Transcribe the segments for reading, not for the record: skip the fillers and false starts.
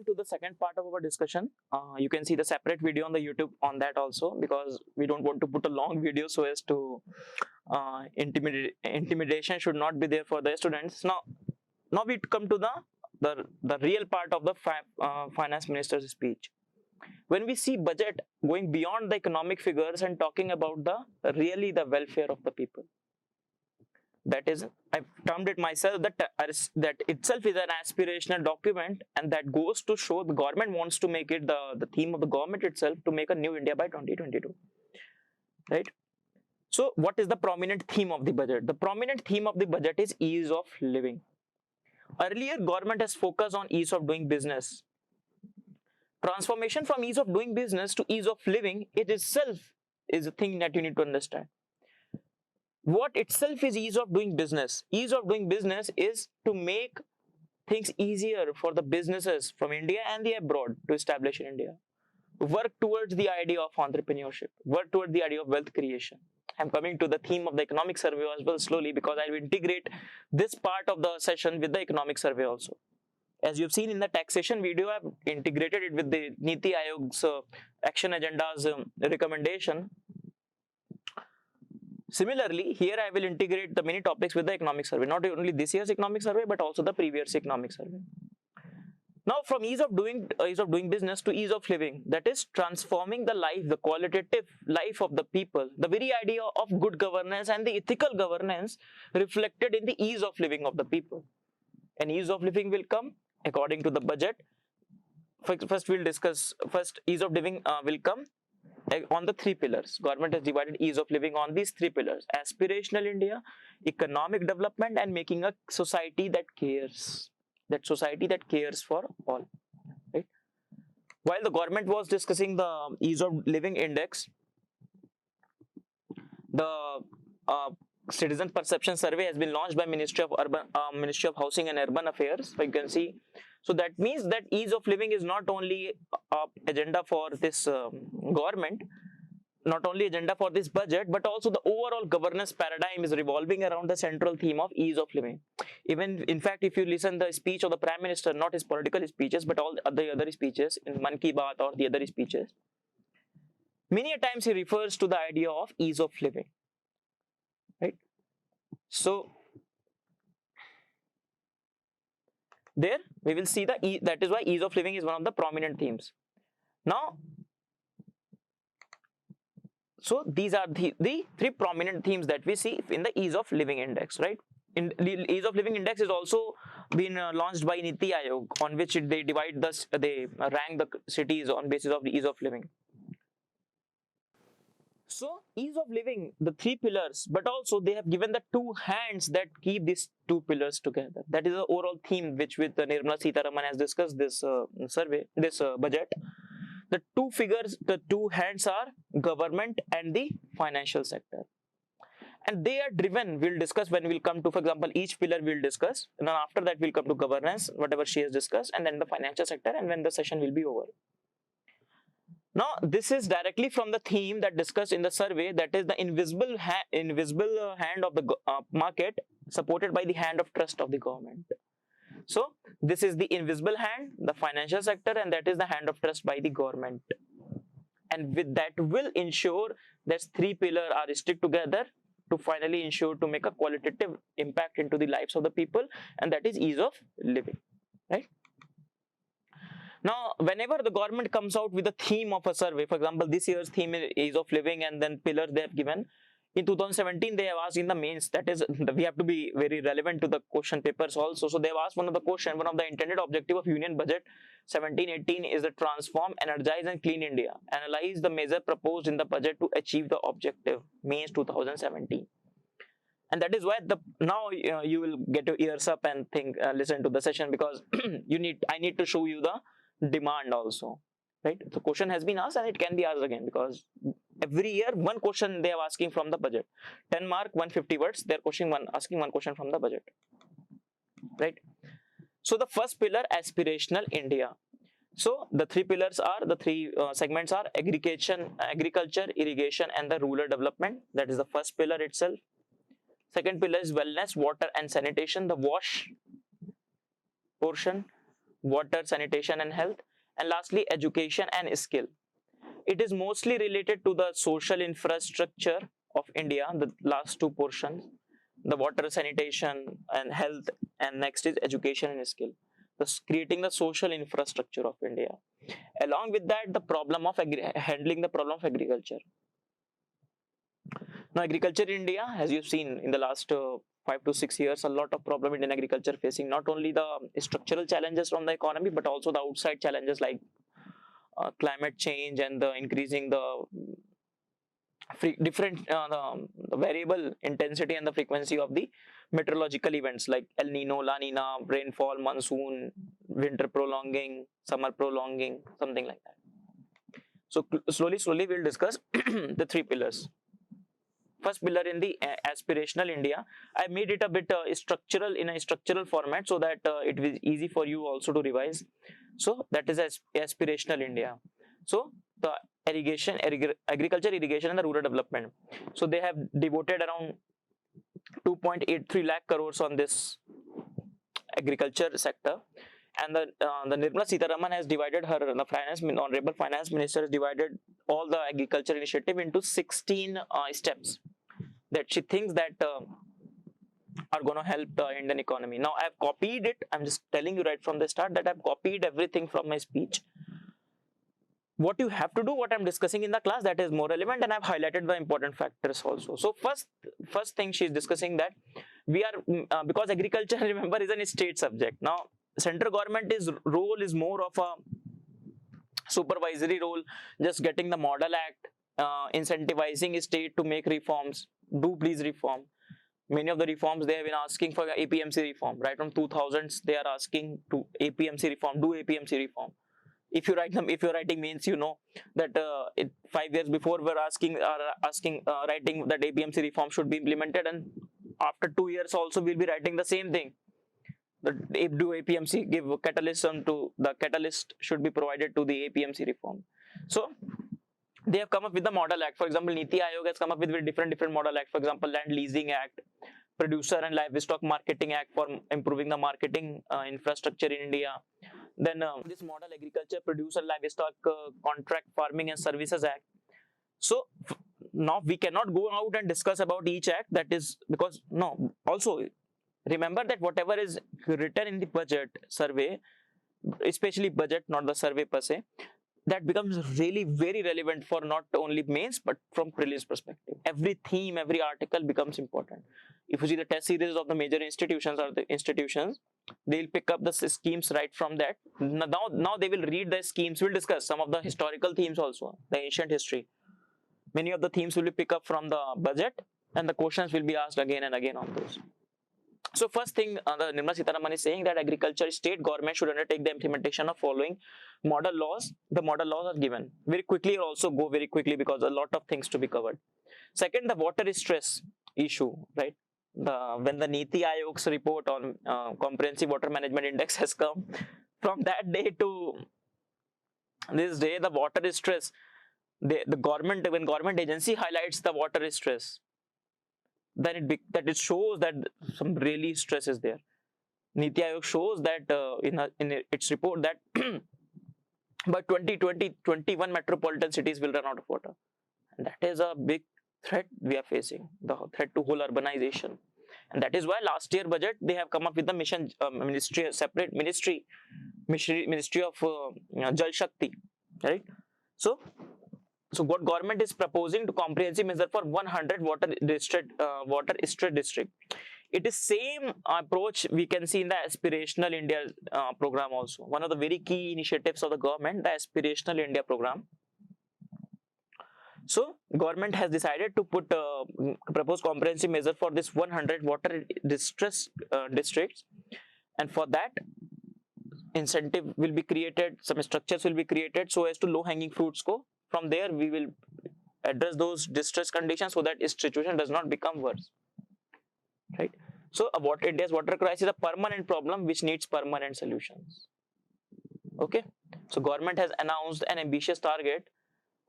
welcome to the second part of our discussion. You can see the separate video on the YouTube on that also, because we don't want to put a long video so as to intimidation should not be there for the students. Now we come to the real part of the finance minister's speech. When we see budget going beyond the economic figures and talking about the welfare of the people. That is, I've termed it myself that itself is an aspirational document, and that goes to show the government wants to make it the theme of the government itself to make a new India by 2022, right? So what is the prominent theme of the budget? The prominent theme of the budget is ease of living. Earlier, government has focused on ease of doing business. Transformation from ease of doing business to ease of living, it itself is a thing that you need to understand. What itself is ease of doing business? Ease of doing business is to make things easier for the businesses from India and the abroad to establish in India. Work towards the idea of entrepreneurship. Work towards the idea of wealth creation. I'm coming to the theme of the economic survey as well slowly, because I will integrate this part of the session with the economic survey also. As you've seen in the taxation video, I've integrated it with the Niti Aayog's action agenda's recommendation. Similarly, here I will integrate the many topics with the economic survey, not only this year's economic survey, but also the previous economic survey. Now, from ease of doing business to ease of living, that is transforming the life, the qualitative life of the people, the very idea of good governance and the ethical governance reflected in the ease of living of the people. And ease of living will come according to the budget. First, we'll discuss, ease of living will come on the three pillars. Government has divided ease of living on these three pillars: aspirational India, economic development, and making a society that cares. That society that cares for all. Right? While the government was discussing the ease of living index, the citizen perception survey has been launched by Ministry of Housing and Urban Affairs. So you can see. So that means that ease of living is not only an agenda for this government, not only agenda for this budget, but also the overall governance paradigm is revolving around the central theme of ease of living. Even, in fact, if you listen the speech of the Prime Minister, not his political speeches, but all the other speeches in Man Ki Baat or the other speeches, many a times he refers to the idea of ease of living. Right? So there we will see that is why ease of living is one of the prominent themes. Now, so these are the three prominent themes that we see in the ease of living index, right? In the ease of living index is also been launched by Niti Aayog, on which they divide they rank the cities on basis of the ease of living. So ease of living, the three pillars, but also they have given the two hands that keep these two pillars together. That is the overall theme which with Nirmala Sitharaman has discussed this budget. The two figures, the two hands are government and the financial sector. And they are driven, we'll discuss when we'll come to, for example, each pillar we'll discuss. And then after that, we'll come to governance, whatever she has discussed, and then the financial sector, and when the session will be over. Now, this is directly from the theme that discussed in the survey, that is the invisible hand of the market supported by the hand of trust of the government. So, this is the invisible hand, the financial sector, and that is the hand of trust by the government. And with that will ensure that three pillars are stick together to finally ensure to make a qualitative impact into the lives of the people, and that is ease of living, right? Now, whenever the government comes out with a theme of a survey, for example, this year's theme is ease of living, and then pillars they have given. In 2017, they have asked in the mains, that is, we have to be very relevant to the question papers also. So they have asked one of the intended objective of Union Budget 17-18 is to transform, energize and clean India. Analyze the measure proposed in the budget to achieve the objective, mains 2017. And that is why now you will get your ears up and listen to the session, because I need to show you the demand also, right? The question has been asked and it can be asked again, because every year one question they are asking from the budget. 10 mark, 150 words, they are asking one question from the budget, right? So the first pillar, aspirational India. So the three pillars are, the three segments are agriculture, irrigation, and the rural development. That is the first pillar itself. Second pillar is wellness, water and sanitation, the wash portion. water, sanitation and health, and lastly education and skill. It is mostly related to the social infrastructure of India, the last two portions, the water, sanitation and health, and next is education and skill. Thus creating the social infrastructure of India. Along with that, the problem of handling the problem of agriculture. Now agriculture in India, as you've seen in the last 5 to 6 years, a lot of problem in agriculture facing not only the structural challenges from the economy, but also the outside challenges like climate change and the increasing the different the variable intensity and the frequency of the meteorological events like El Nino, La Nina, rainfall, monsoon, winter prolonging, summer prolonging, something like that. So slowly we'll discuss the three pillars. First pillar in the aspirational India, I made it a bit structural in a structural format so that it will be easy for you also to revise. So that is aspirational India. So the irrigation, agriculture, irrigation and the rural development. So they have devoted around 2.83 lakh crores on this agriculture sector. And the Nirmala Sitharaman has divided her, the honorable finance minister has divided all the agriculture initiative into 16 steps that she thinks that are going to help the Indian economy. Now I've copied it. I'm just telling you right from the start that I've copied everything from my speech. What you have to do, what I'm discussing in the class, that is more relevant, and I've highlighted the important factors also. So first thing she's discussing that we are because agriculture, remember, is a state subject. Now central government role is more of a supervisory role, just getting the model act, incentivizing state to make reforms. Do please reform. Many of the reforms they have been asking for APMC reform, right from 2000s they are asking to APMC reform, do APMC reform. If you write them, if you're writing means, you know that 5 years before we're asking writing that APMC reform should be implemented, and after 2 years also we'll be writing the same thing. That do APMC give catalyst to the catalyst should be provided to the APMC reform. So they have come up with the model act. For example, Niti Aayog has come up with different model act. For example, Land Leasing Act, Producer and Livestock Marketing Act for improving the marketing infrastructure in India. Then this Model Agriculture, Producer, Livestock Contract Farming and Services Act. So now we cannot go out and discuss about each act. That is because no. Also remember that whatever is written in the budget survey, especially budget, not the survey per se, that becomes really very relevant for not only mains but from prelims perspective. Every theme, every article becomes important. If you see the test series of the major institutions or the institutions, they'll pick up the schemes right from that. Now they will read the schemes. We'll discuss some of the historical themes also, the ancient history. Many of the themes will be picked up from the budget, and the questions will be asked again and again on those. So first thing, the Nirmala Sitharaman is saying that agriculture state government should undertake the implementation of following model laws. The model laws are given very quickly, or also go very quickly because a lot of things to be covered. Second, the water stress issue, right? When the Niti Aayog's report on comprehensive water management index has come, from that day to this day, the water stress, the government, when government agency highlights the water stress, then it shows that some really stress is there. Niti Aayog shows that in its report that by 2020, 21 metropolitan cities will run out of water, and that is a big threat we are facing, the threat to whole urbanization. And that is why last year budget they have come up with the mission ministry, a separate ministry of Jal Shakti, right? So what government is proposing to comprehensive measure for 100 water stressed district. It is same approach we can see in the Aspirational India program also. One of the very key initiatives of the government, the Aspirational India program. So government has decided to propose comprehensive measure for this 100 water distressed districts, and for that incentive will be created, some structures will be created so as to low hanging fruits go. From there we will address those distress conditions so that its situation does not become worse, right? So India's water crisis is a permanent problem which needs permanent solutions. Okay, so government has announced an ambitious target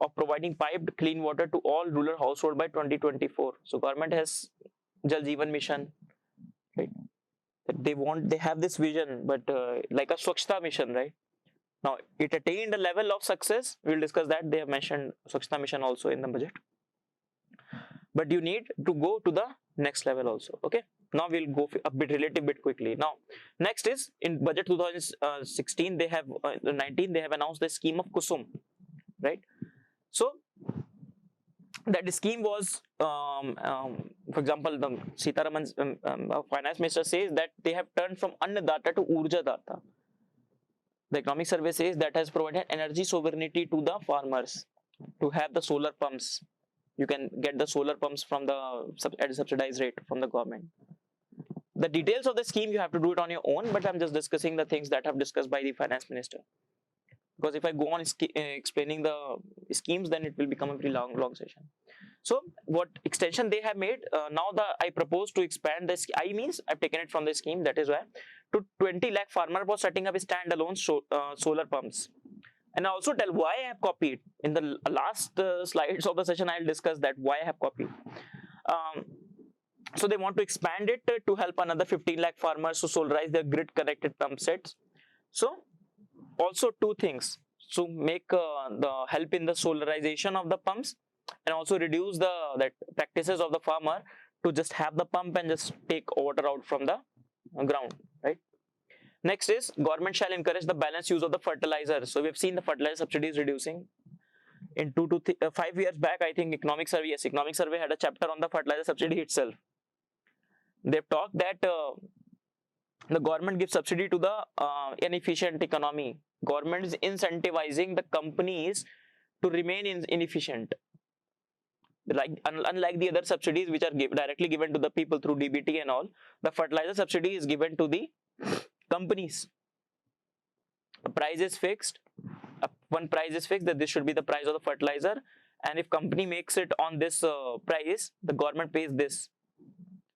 of providing piped clean water to all rural household by 2024. So government has Jal Jeevan Mission, right? that they have this vision, but like a Swachhta mission, right? Now, it attained a level of success. We'll discuss that. They have mentioned Swachhta mission also in the budget. But you need to go to the next level also, okay? Now we'll go a bit relative bit quickly. Now, next is in budget 2016, they have 19, they have announced the scheme of Kusum, right? So that scheme was, for example, the Sitaraman's finance minister says that they have turned from Annadata to Urja Data. The economic survey says that has provided energy sovereignty to the farmers to have the solar pumps. You can get the solar pumps from at a subsidized rate from the government. The details of the scheme you have to do it on your own, but I'm just discussing the things that have discussed by the finance minister. Because if I go on explaining the schemes, then it will become a very long session. So what extension they have made, now I propose to expand this. I means I've taken it from the scheme, that is why, to 20 lakh farmer for setting up standalone solar pumps. And I also tell why I have copied. In the last slides of the session, I'll discuss that why I have copied. So they want to expand it to help another 15 lakh farmers to solarize their grid connected pump sets. So also two things. So make the help in the solarization of the pumps, and also reduce the practices of the farmer to just have the pump and just take water out from the ground, right? Next is government shall encourage the balanced use of the fertilizers. So we've seen the fertilizer subsidies reducing. In 2 to 5 years back, I think economic survey had a chapter on the fertilizer subsidy itself. They've talked that the government gives subsidy to the inefficient economy. Government is incentivizing the companies to remain inefficient. Like unlike the other subsidies which are directly given to the people through DBT and all, the fertilizer subsidy is given to the companies. The price is fixed. One price is fixed, that this should be the price of the fertilizer, and if company makes it on this price, the government pays this.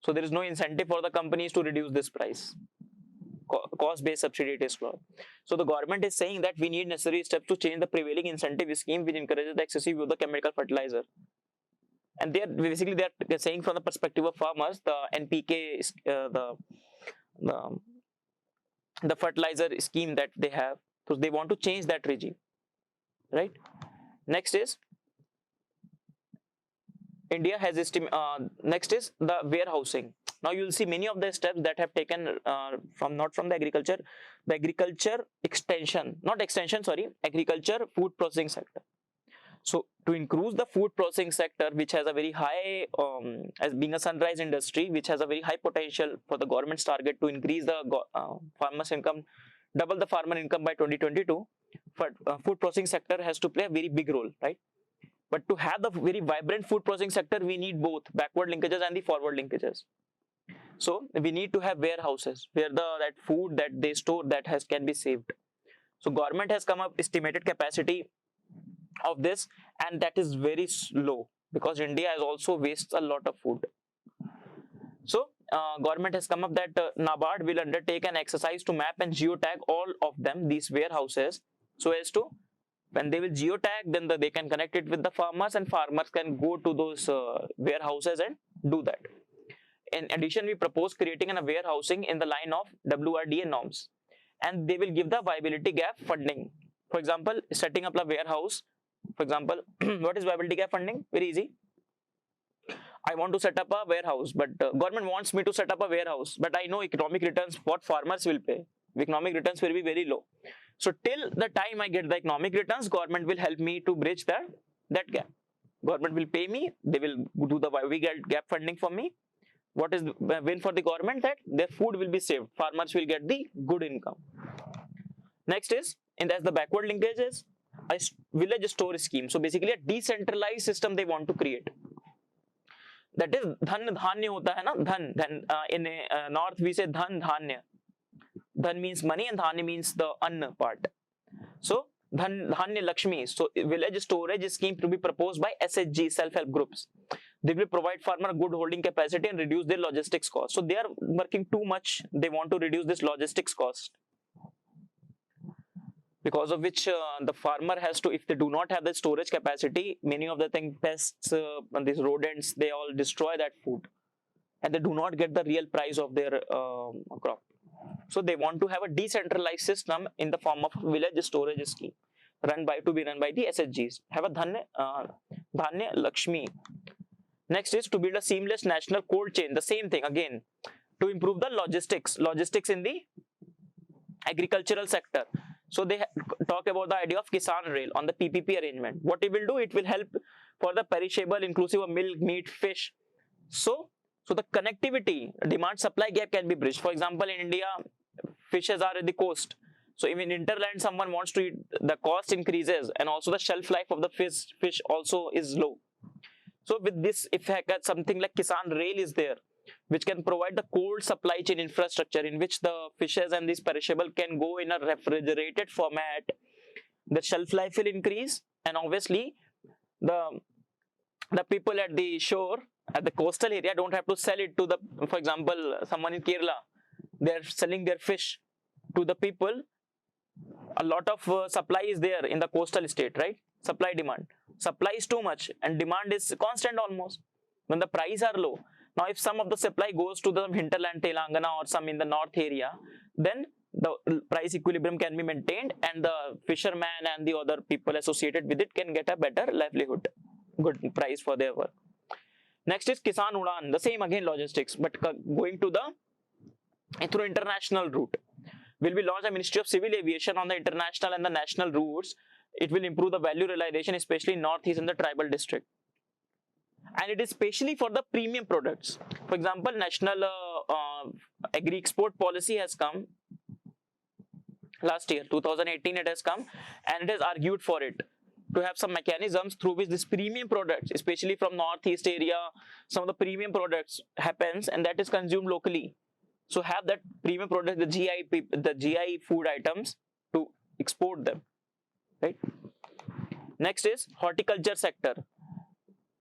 So there is no incentive for the companies to reduce this price. Cost-based subsidy it is called. So the government is saying that we need necessary steps to change the prevailing incentive scheme which encourages the excessive use of the chemical fertilizer. And they are saying from the perspective of farmers, the NPK, the fertilizer scheme that they have, so they want to change that regime, right? Next is India has next is the warehousing. Now you will see many of the steps that have taken not from the agriculture agriculture food processing sector. So to increase the food processing sector, which has a very high, as being a sunrise industry, which has a very high potential for the government's target to increase the farmers' income, double the farmer income by 2022, food processing sector has to play a very big role, right? But to have the very vibrant food processing sector, we need both backward linkages and the forward linkages. So we need to have warehouses where that food that they store can be saved. So government has come up estimated capacity of this, and that is very low because India has also wastes a lot of food. So government has come up that NABARD will undertake an exercise to map and geotag all of them, these warehouses, so as to when they will geotag, then they can connect it with the farmers, and farmers can go to those warehouses and do that. In addition, we propose creating a warehousing in the line of WRDA norms, and they will give the viability gap funding. For example, setting up a warehouse. For example, what is viability gap funding? Very easy. I want to set up a warehouse, but government wants me to set up a warehouse, but I know economic returns what farmers will pay. Economic returns will be very low. So till the time I get the economic returns, government will help me to bridge that gap. Government will pay me. They will do the viability gap funding for me. What is the win for the government? That their food will be saved. Farmers will get the good income. Next is, and as the backward linkages, a village store scheme. So basically a decentralized system they want to create. That is dhan dhanya hota hai na, dhan. In north we say dhan dhanya. Dhan means money and dhanya means the anna part. So dhan dhanya Lakshmi. So village storage scheme to be proposed by SHG, self-help groups. They will provide farmer good holding capacity and reduce their logistics cost. So they are working too much. They want to reduce this logistics cost, because of which the farmer has to, if they do not have the storage capacity, many of the pests, these rodents, they all destroy that food. and they do not get the real price of their crop. So they want to have a decentralized system in the form of a village storage scheme to be run by the SHGs. Have a Dhanya Lakshmi. Next is to build a seamless national cold chain. The same thing again, to improve the logistics in the agricultural sector. So they talk about the idea of Kisan Rail on the PPP arrangement. What it will do, it will help for the perishable inclusive of milk, meat, fish. So the connectivity, demand supply gap can be bridged. For example, in India, fishes are at the coast. So if in hinterland someone wants to eat, the cost increases, and also the shelf life of the fish also is low. So with this, if something like Kisan Rail is there, which can provide the cold supply chain infrastructure in which the fishes and this perishable can go in a refrigerated format, the shelf life will increase, and obviously the people at the shore, at the coastal area, don't have to sell it to the, for example, someone in Kerala, they're selling their fish to the people. A lot of supply is there in the coastal state, right? Supply demand. Supply is too much and demand is constant almost when the price are low. Now, if some of the supply goes to the hinterland, Telangana or some in the north area, then the price equilibrium can be maintained and the fisherman and the other people associated with it can get a better livelihood, good price for their work. Next is Kisan Udan, the same again logistics, but going to the through international route. Will be launched a Ministry of Civil Aviation on the international and the national routes. It will improve the value realization, especially in northeast and the tribal district. And it is especially for the premium products. For example, national agri-export policy has come last year, 2018 it has come, and it has argued for it to have some mechanisms through which this premium products, especially from northeast area, some of the premium products happens and that is consumed locally. So have that premium product, the GI food items, to export them, right? Next is horticulture sector.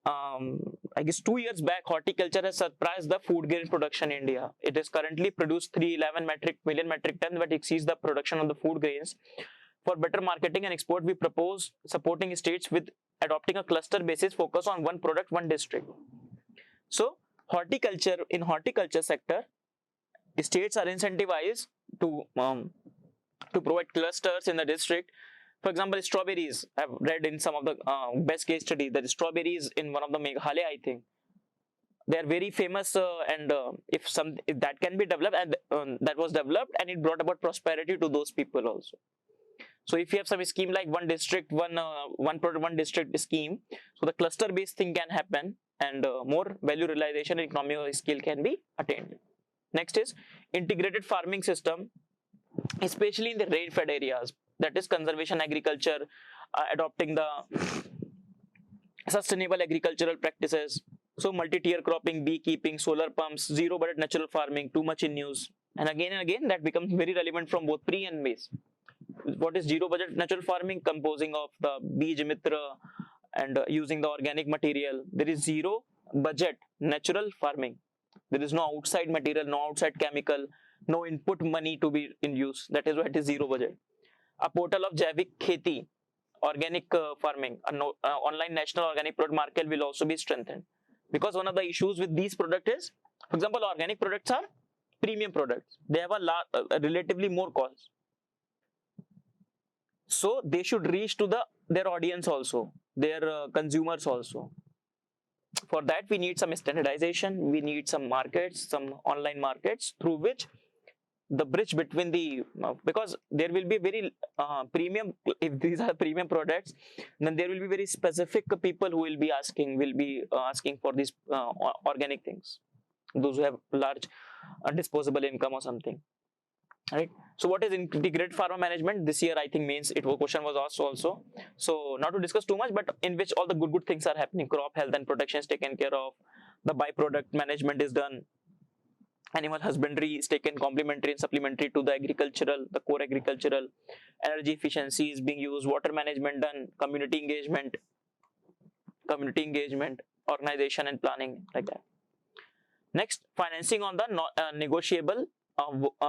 I guess 2 years back, horticulture has surpassed the food grain production in India. It is currently produced 311 million metric tons, but exceeds the production of the food grains. For better marketing and export, we propose supporting states with adopting a cluster basis focus on one product, one district. So in horticulture sector, states are incentivized to provide clusters in the district. For example, strawberries. I've read in some of the best case study that strawberries in one of the Meghalaya, I think, they are very famous, and if that can be developed, and that was developed, and it brought about prosperity to those people also. So if you have some scheme like one district, one product, one district scheme, so the cluster based thing can happen, and more value realization and economic scale can be attained. Next is integrated farming system, especially in the rain-fed areas. That is conservation agriculture, adopting the sustainable agricultural practices. So multi-tier cropping, beekeeping, solar pumps, zero budget natural farming, too much in news. And again that becomes very relevant from both pre and base. What is zero budget natural farming? Composing of the Bij Mitra and using the organic material. There is zero budget natural farming. There is no outside material, no outside chemical, no input money to be in use. That is why it is zero budget. A portal of Javik Kheti, organic farming, an online national organic product market will also be strengthened. Because one of the issues with these products is, for example, organic products are premium products. They have a relatively more cost. So they should reach to their audience also, their consumers also. For that, we need some standardization, we need some markets, some online markets through which the bridge between the, because there will be very premium, if these are premium products, then there will be very specific people who will be asking for these organic things, those who have large disposable income or something, right? So what is integrated farmer management? This year I think means question was asked also. So not to discuss too much, but in which all the good things are happening. Crop health and protection is taken care of, the byproduct management is done, animal husbandry is taken complementary and supplementary to the core agricultural, energy efficiency is being used, water management done, community engagement, organization and planning, like that. Next, financing on the negotiable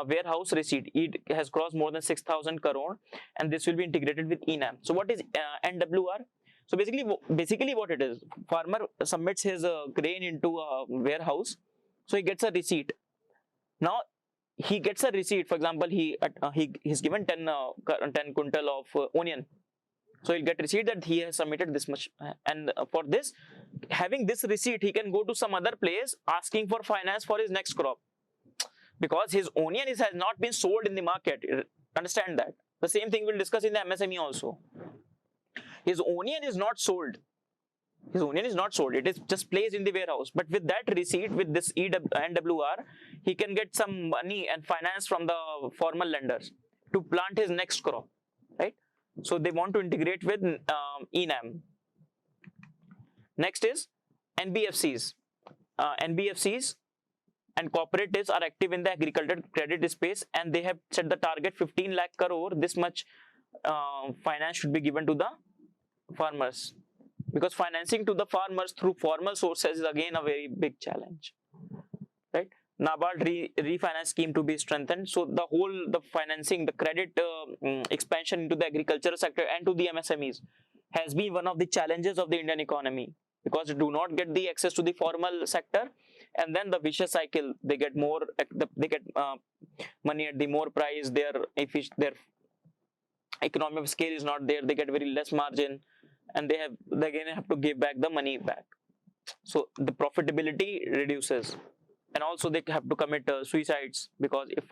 warehouse receipt. It has crossed more than 6,000 crore, and this will be integrated with ENAM. So what is NWR? So basically what it is, farmer submits his grain into a warehouse, So he gets a receipt. Now he gets a receipt. For example, he's given 10 quintal of onion. So he'll get receipt that he has submitted this much, and for this, having this receipt, he can go to some other place asking for finance for his next crop, because his onion has not been sold in the market. Understand that. The same thing we'll discuss in the MSME also. His onion is not sold. His onion is not sold. It is just placed in the warehouse. But with that receipt, with this NWR, he can get some money and finance from the formal lenders to plant his next crop, right? So they want to integrate with ENAM. Next is NBFCs. NBFCs and cooperatives are active in the agricultural credit space, and they have set the target 15 lakh crore. This much finance should be given to the farmers, because financing to the farmers through formal sources is again a very big challenge, right? NABARD refinance scheme to be strengthened. So the financing, the credit expansion into the agricultural sector and to the MSMEs has been one of the challenges of the Indian economy, because they do not get the access to the formal sector, and then the vicious cycle. They get more, they get money at the more price. Their economy of scale is not there. They get very less margin, and they again have to give back the money back. So the profitability reduces, and also they have to commit suicides, because if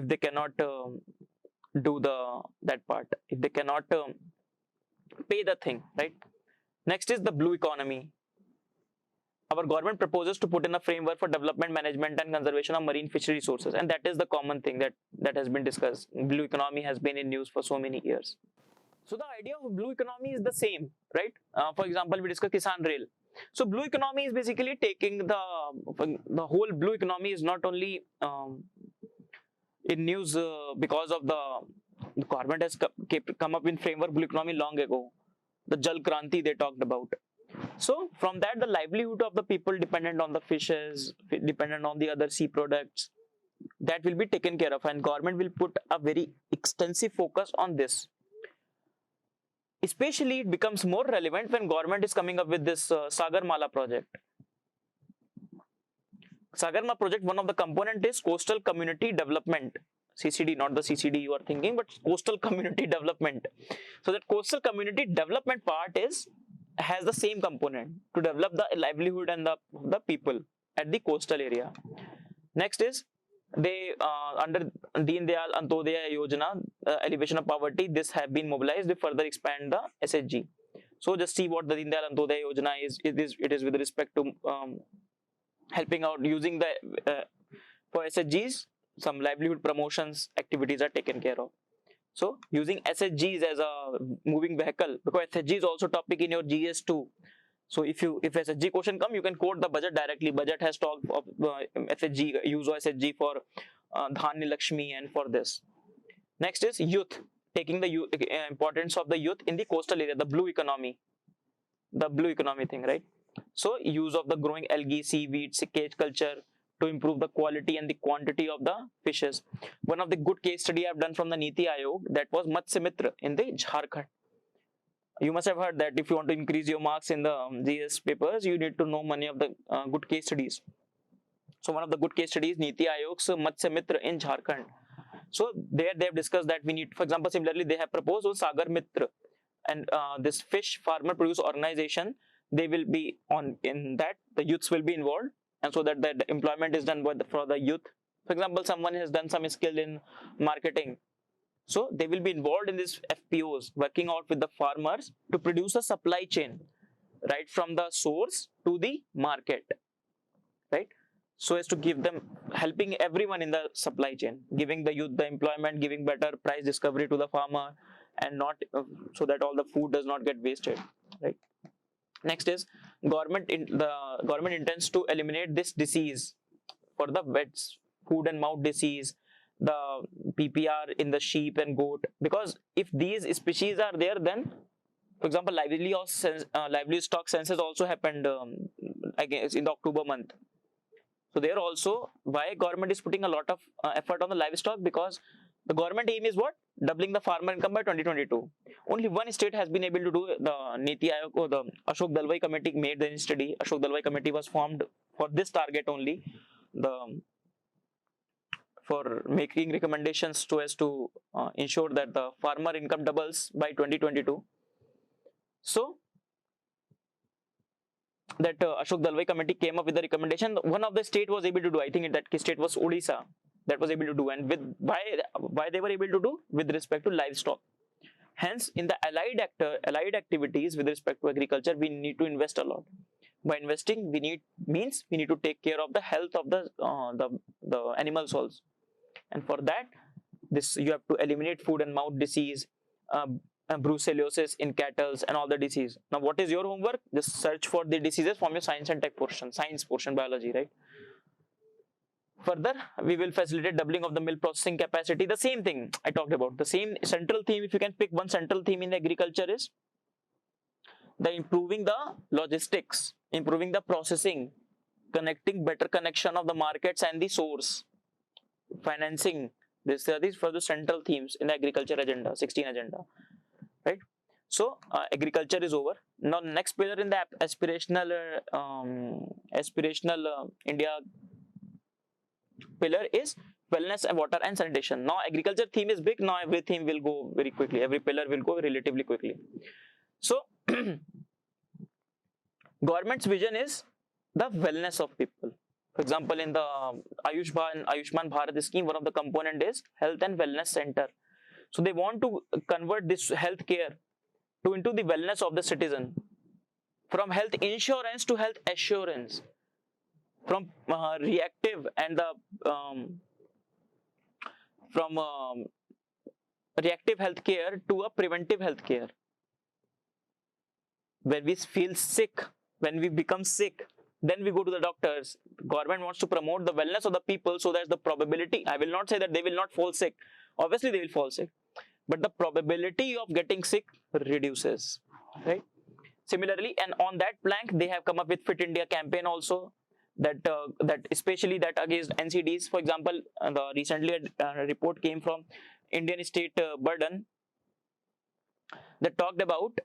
they cannot do that part, if they cannot pay the thing, right? Next is the blue economy. Our government proposes to put in a framework for development, management and conservation of marine fishery resources, and that is the common thing that has been discussed. Blue economy has been in news for so many years. So the idea of blue economy is the same, right? For example, we discussed Kisan Rail. So blue economy is basically taking the whole blue economy is not only in news because of the government has come up in framework blue economy long ago. The Jal Kranti they talked about. So from that, the livelihood of the people dependent on the fishes, dependent on the other sea products, that will be taken care of, and government will put a very extensive focus on this. Especially it becomes more relevant when government is coming up with this Sagarmala project. Sagarmala project, one of the component is coastal community development. CCD, not the CCD you are thinking, but coastal community development. So that coastal community development part has the same component to develop the livelihood and the people at the coastal area. Next is they under Deen Dayal Antyodaya Yojana, elevation of poverty, this have been mobilized to further expand the SHG. So just see what the Deen Dayal Antyodaya Yojana is. It is with respect to helping out using the for SHGs, some livelihood promotions activities are taken care of. So using SHGs as a moving vehicle, because SHG is also topic in your GS too. So if SHG question come, you can quote the budget directly. Budget has talked of SHG, use of SHG for Dhanya Lakshmi and for this. Next is youth, taking the importance of the youth in the coastal area, the blue economy thing, right? So use of the growing algae, seaweed, cage culture to improve the quality and the quantity of the fishes. One of the good case study I've done from the Niti Aayog, that was Matsya Mitra in the Jharkhand. You must have heard that if you want to increase your marks in the GS papers, you need to know many of the good case studies. So one of the good case studies, Niti Aayog's Matsya Mitra in Jharkhand. So there they have discussed that we need, for example, similarly they have proposed Sagar Mitra, and this fish farmer produce organization. They will be in that, the youths will be involved, and so that the employment is done for the youth. For example, someone has done some skill in marketing. So they will be involved in these FPOs, working out with the farmers to produce a supply chain, right from the source to the market, right? So as to give them, helping everyone in the supply chain, giving the youth the employment, giving better price discovery to the farmer, and not so that all the food does not get wasted, right? Next is the government intends to eliminate this disease for the vets, food and mouth disease, the PPR in the sheep and goat, because if these species are there, then for example livestock census also happened I guess in the October month. So there also, why government is putting a lot of effort on the livestock, because the government aim is what? Doubling the farmer income by 2022. Only one state has been able to do. The Niti Aayog or the Ashok Dalwai committee made the study. Ashok Dalwai committee was formed for this target only, the for making recommendations so as to ensure that the farmer income doubles by 2022. So that Ashok Dalwai committee came up with the recommendation. One of the state was able to do, I think in that case state was Odisha, that was able to do. And with why they were able to do? With respect to livestock. Hence, in the allied activities with respect to agriculture, we need to invest a lot. By investing, we need to take care of the health of the animals also. And for that, this you have to eliminate foot and mouth disease, brucellosis in cattle, and all the disease. Now, what is your homework? Just search for the diseases from your science and tech portion, biology, right? Further, we will facilitate doubling of the milk processing capacity. The same thing I talked about. The same central theme, if you can pick one central theme in agriculture, is the improving the logistics, improving the processing, connecting better connection of the markets and the source, financing. These are these for the central themes in the agriculture agenda, 16 agenda, right? So agriculture is over. Now next pillar in the aspirational India pillar is wellness and water and sanitation. Now agriculture theme is big. Now every theme will go very quickly. Every pillar will go relatively quickly. So government's vision is the wellness of people. For example, in the Ayushman Bharat scheme, one of the component is health and wellness center. So they want to convert this health care into the wellness of the citizen, from health insurance to health assurance, from reactive and the reactive healthcare to a preventive healthcare. When we feel sick, when we become sick, then we go to the doctors. Government wants to promote the wellness of the people so that the probability, I will not say that they will not fall sick. Obviously they will fall sick, but the probability of getting sick reduces, right? Similarly, and on that plank, they have come up with Fit India campaign also, that especially that against NCDs. For example, recently a report came from Indian State Burden that talked about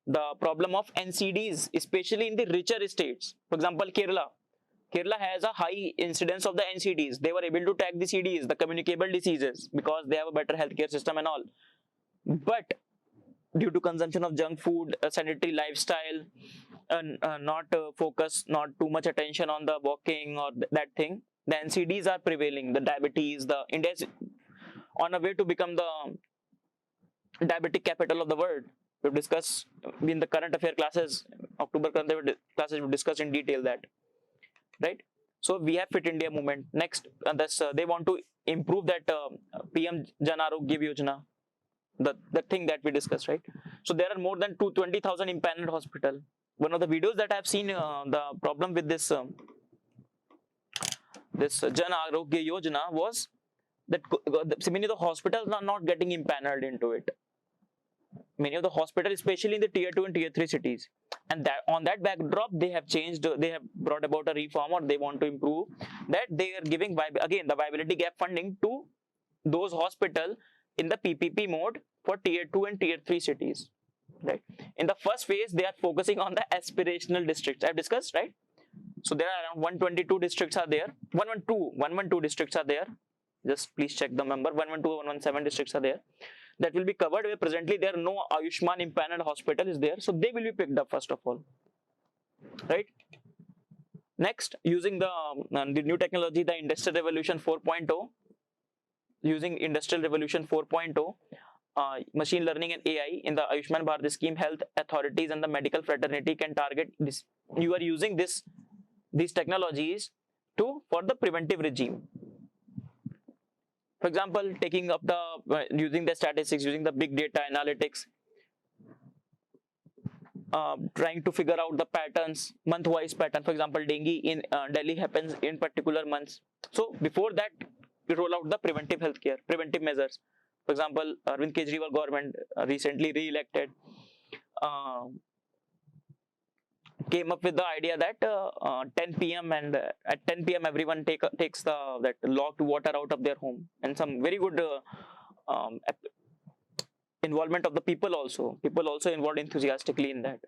the problem of NCDs, especially in the richer states. For example, Kerala has a high incidence of the NCDs. They were able to tag the CDs, the communicable diseases, because they have a better healthcare system and all. But due to consumption of junk food, sedentary lifestyle, not focus, not too much attention on the walking or that thing, the NCDs are prevailing. The diabetes, the India is on a way to become the diabetic capital of the world. We've discussed in the current affair classes, October current affair classes, we discussed in detail that, right? So we have Fit India movement. Next, they want to improve that PM Jan Arogya Yojana, the thing that we discussed, right? So there are more than 20,000 impaneled hospital. One of the videos that I've seen, the problem with this Jan Arogya Yojana was that many of the hospitals are not getting impaneled into it. Many of the hospitals, especially in the tier 2 and tier 3 cities, and that on that backdrop, they have brought about a reform, or they want to improve that. They are giving again the viability gap funding to those hospitals in the PPP mode for tier 2 and tier 3 cities, right? In the first phase, they are focusing on the aspirational districts I've discussed, right? So there are around 122 districts are there, 112 districts are there. Just please check the number. 112, 117 districts are there that will be covered, where presently there are no Ayushman impaneled hospital is there. So they will be picked up first of all, right? Next, using the new technology, the Industrial Revolution 4.0, using Industrial Revolution 4.0, machine learning and AI in the Ayushman Bharat scheme, health authorities and the medical fraternity can target this. You are using these technologies for the preventive regime. For example, taking up using the statistics, using the big data analytics, trying to figure out the patterns, month-wise pattern. For example, dengue in Delhi happens in particular months. So before that, we roll out the preventive healthcare, preventive measures. For example, Arvind Kejriwal government recently re-elected came up with the idea that 10 p.m. and at 10 p.m. everyone takes that locked water out of their home, and some very good involvement of the people also. People also involved enthusiastically in that.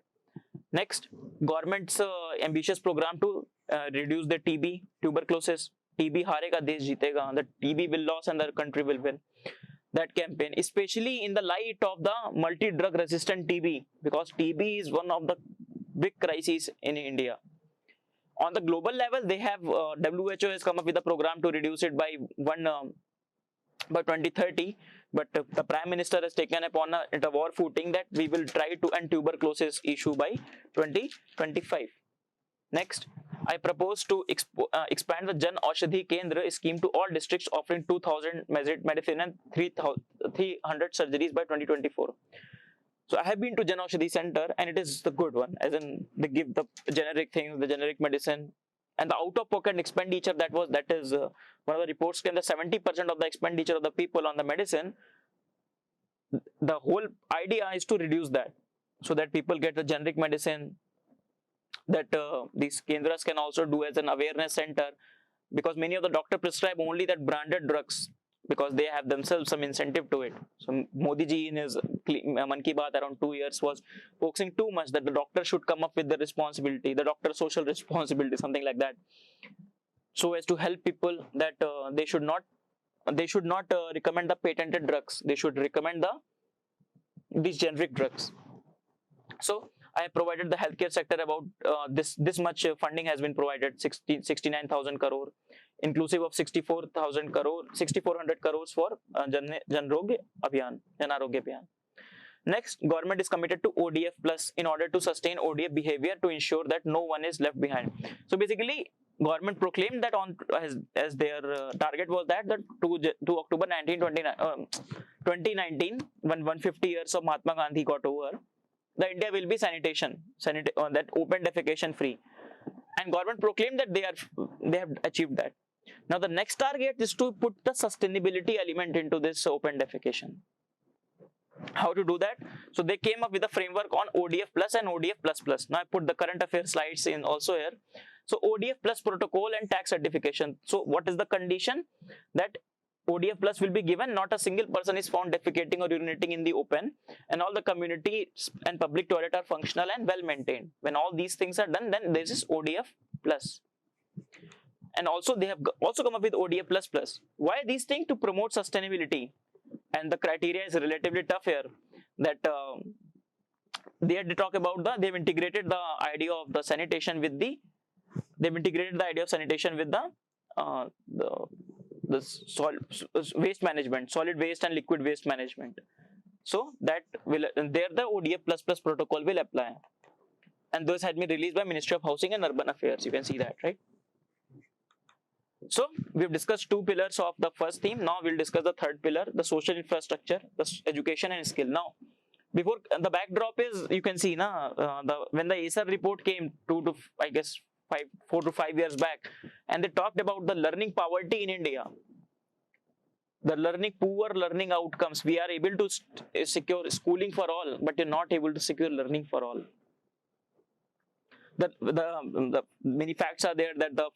Next, government's ambitious program to reduce the TB, tuberculosis. TB हारेगा देश जीतेगा. The TB will lose and the country will win. That campaign, especially in the light of the multi-drug resistant TB, because TB is one of the big crises in India. On the global level, they have WHO has come up with a program to reduce it by 2030, but the Prime Minister has taken upon a war footing that we will try to end tuberculosis issue by 2025. Next, I propose to expand the Jan Aushadhi Kendra scheme to all districts, offering 2,000 medicine and 300 surgeries by 2024. So I have been to Jan Aushadhi Center, and it is the good one, as in they give the generic things, the generic medicine, and the out-of-pocket expenditure that is one of the reports claimed that 70% of the expenditure of the people on the medicine. The whole idea is to reduce that, so that people get the generic medicine. That these kendras can also do as an awareness center, because many of the doctors prescribe only that branded drugs because they have themselves some incentive to it. So Modi ji in his Man Ki Baat around 2 years was focusing too much that the doctor should come up with the responsibility, the doctor social responsibility, something like that, so as to help people that they should not recommend the patented drugs. They should recommend these generic drugs. So I have provided the healthcare sector about this much funding has been provided, 69,000 crore, inclusive of 6,400 crores for Jan Arogya Abhiyan. Next, government is committed to ODF plus in order to sustain ODF behavior to ensure that no one is left behind. So basically, government proclaimed that as their target was that to October 2019, when 150 years of Mahatma Gandhi got over, the India will be that open defecation free, and government proclaimed that they have achieved that. Now the next target is to put the sustainability element into this open defecation. How to do that? So they came up with a framework on ODF plus and ODF plus plus. Now I put the current affairs slides in also here. So ODF plus protocol and tax certification. So what is the condition? That ODF plus will be given, not a single person is found defecating or urinating in the open, and all the community and public toilet are functional and well maintained. When all these things are done, then this is ODF plus. And also they have also come up with ODF plus plus. Why these things? To promote sustainability, and the criteria is relatively tough here. That they had to talk about they've integrated the idea of the sanitation with the waste management, solid waste and liquid waste management. So that will there the ODF plus plus protocol will apply, and those had been released by Ministry of Housing and Urban Affairs. You can see that, right? So we've discussed two pillars of the first theme. Now we'll discuss the third pillar, the social infrastructure, the education and skill. Now, before the backdrop is, you can see when the ASER report came 4 to 5 years back, and they talked about the learning poverty in India, the poor learning outcomes. We are able to secure schooling for all, but you're not able to secure learning for all. The many facts are there that the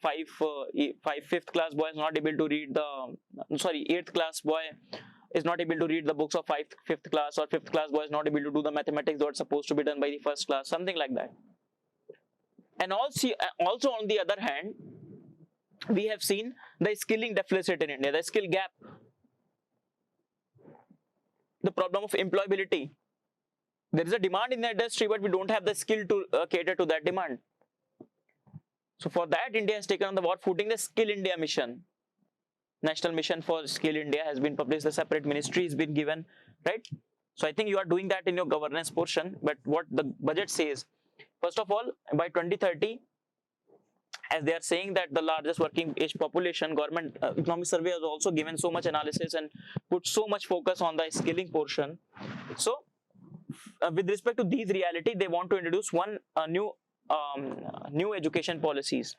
fifth class boy is not able to read 8th class boy is not able to read the books of fifth class, or 5th class boy is not able to do the mathematics that are supposed to be done by the first class, something like that. And also on the other hand, we have seen the skilling deficit in India, the skill gap, the problem of employability. There is a demand in the industry, but we don't have the skill to cater to that demand. So for that, India has taken on the war footing the Skill India mission. National mission for Skill India has been published, the separate ministry has been given, right? So I think you are doing that in your governance portion, but what the budget says, first of all, by 2030, as they are saying that the largest working age population, government economic survey has also given so much analysis and put so much focus on the skilling portion. So with respect to these reality, they want to introduce one new education policies.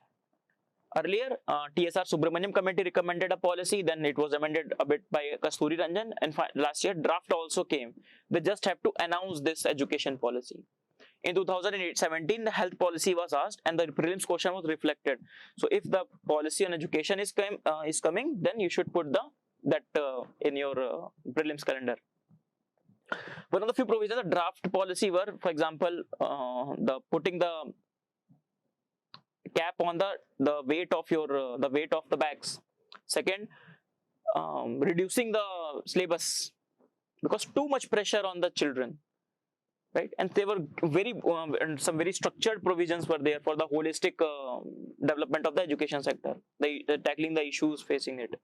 Earlier, TSR Subramaniam committee recommended a policy, then it was amended a bit by Kasturi Ranjan, and last year draft also came. They just have to announce this education policy. In 2017, the health policy was asked, and the prelims question was reflected. So if the policy on education is coming, then you should put that in your prelims calendar. One of the few provisions of draft policy were, for example, the putting the cap on the weight of your the weight of the bags. Second, reducing the syllabus because too much pressure on the children, right? And they were very and some very structured provisions were there for the holistic development of the education sector, tackling the issues facing it.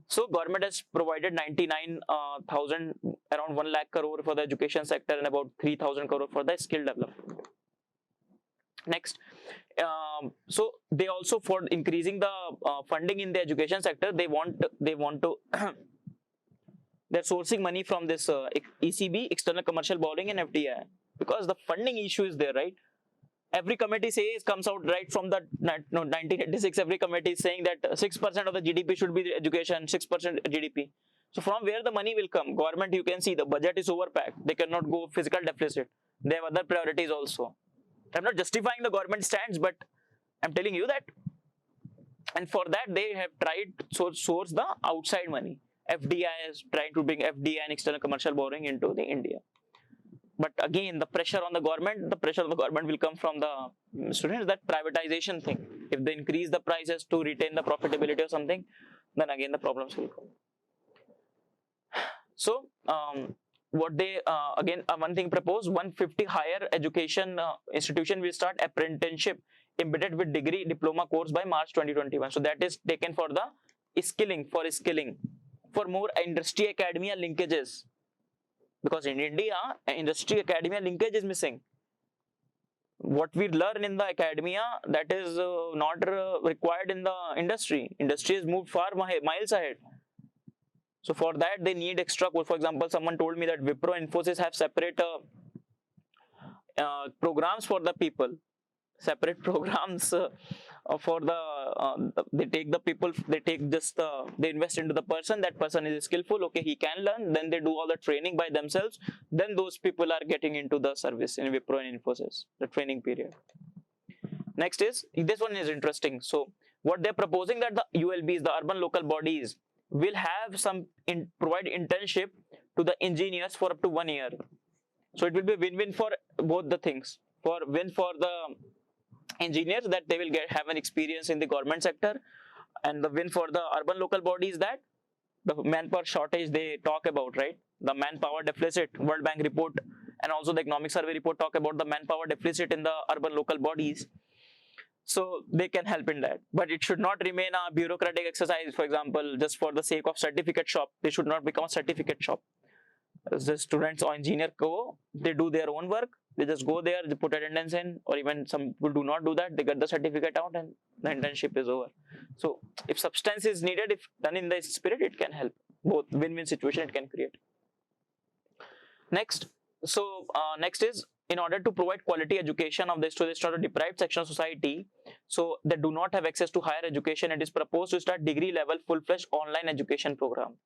So government has provided 99,000, around 1 lakh crore for the education sector and about 3,000 crore for the skill development. Next, so they also, for increasing the funding in the education sector, they want to they're sourcing money from this ECB, external commercial borrowing, and FDI, because the funding issue is there, right? Every committee comes out right from the 1986. Every committee is saying that 6% of the GDP should be education, 6% GDP. So from where the money will come? Government, you can see the budget is overpacked. They cannot go fiscal deficit. They have other priorities also. I'm not justifying the government stands, but I'm telling you that. And for that, they have tried to source the outside money. FDI is trying to bring FDI and external commercial borrowing into the India. But again, the pressure on the government will come from the students, that privatization thing. If they increase the prices to retain the profitability or something, then again the problems will come. So what they again one thing proposed, 150 higher education institution will start apprenticeship embedded with degree diploma course by March 2021. So that is taken for the skilling, for more industry academia linkages, because in India industry academia linkage is missing. What we learn in the academia, that is not required in the industry. Industry has moved far miles ahead. So for that they need extra course. For example, someone told me that Wipro, Infosys have separate programs for the people, separate programs for they take the people, they take just they invest into the person. That person is skillful, okay, he can learn, then they do all the training by themselves, then those people are getting into the service in Wipro and Infosys, the training period. Next is, this one is interesting. So what they're proposing, that the ULBs, the urban local bodies, will have provide internship to the engineers for up to 1 year. So it will be win-win for both the things. For the engineers, that they will have an experience in the government sector, and the win for the urban local bodies, that the manpower shortage they talk about, right? The manpower deficit, World Bank report and also the economic survey report talk about the manpower deficit in the urban local bodies. So they can help in that, but it should not remain a bureaucratic exercise. For example, just for the sake of certificate shop, they should not become a certificate shop. As the students or engineer go, they do their own work, they just go there, they put attendance in, or even some people do not do that, they get the certificate out and the internship is over. So if substance is needed, if done in the spirit, it can help. Both win-win situation it can create. Next, so next is, in order to provide quality education of the students to deprived section of society, so they do not have access to higher education, it is proposed to start degree level full-fledged online education program,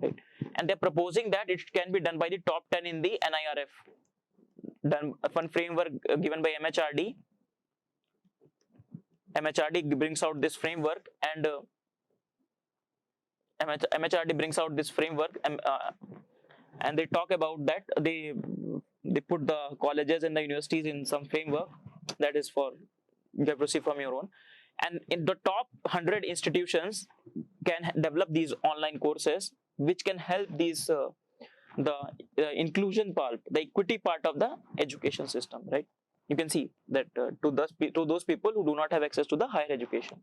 right? And they're proposing that it can be done by the top 10 in the NIRF, done one framework given by MHRD. MHRD brings out this framework, and MHRD brings out this framework, and they talk about that they put the colleges and the universities in some framework that is for, you have to see from your own, and in the top 100 institutions can develop these online courses which can help these the inclusion part, the equity part of the education system, right? You can see that to those people who do not have access to the higher education.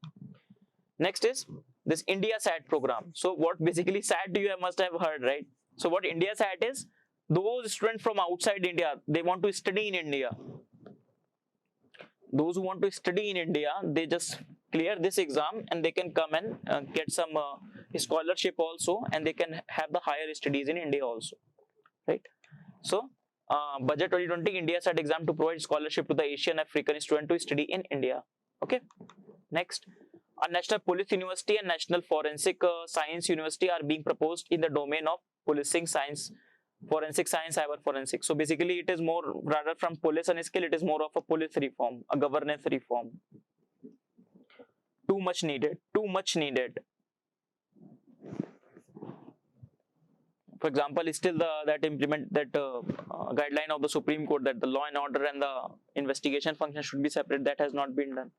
Next is this India SAT program. So what basically SAT you must have heard, right? So what India SAT is, those students from outside India, they want to study in India. Those who want to study in India, they just clear this exam and they can come and get some scholarship also, and they can have the higher studies in India also, right? So budget 2020 India SAT exam to provide scholarship to the Asian African student to study in India. Okay. Next, a National Police University and National Forensic Science University are being proposed in the domain of policing science, forensic science, cyber forensics. So basically it is more, rather from police and skill, it is more of a police reform, a governance reform. Too much needed. For For example, is still that guideline of the Supreme Court that the law and order and the investigation function should be separate. That has not been done.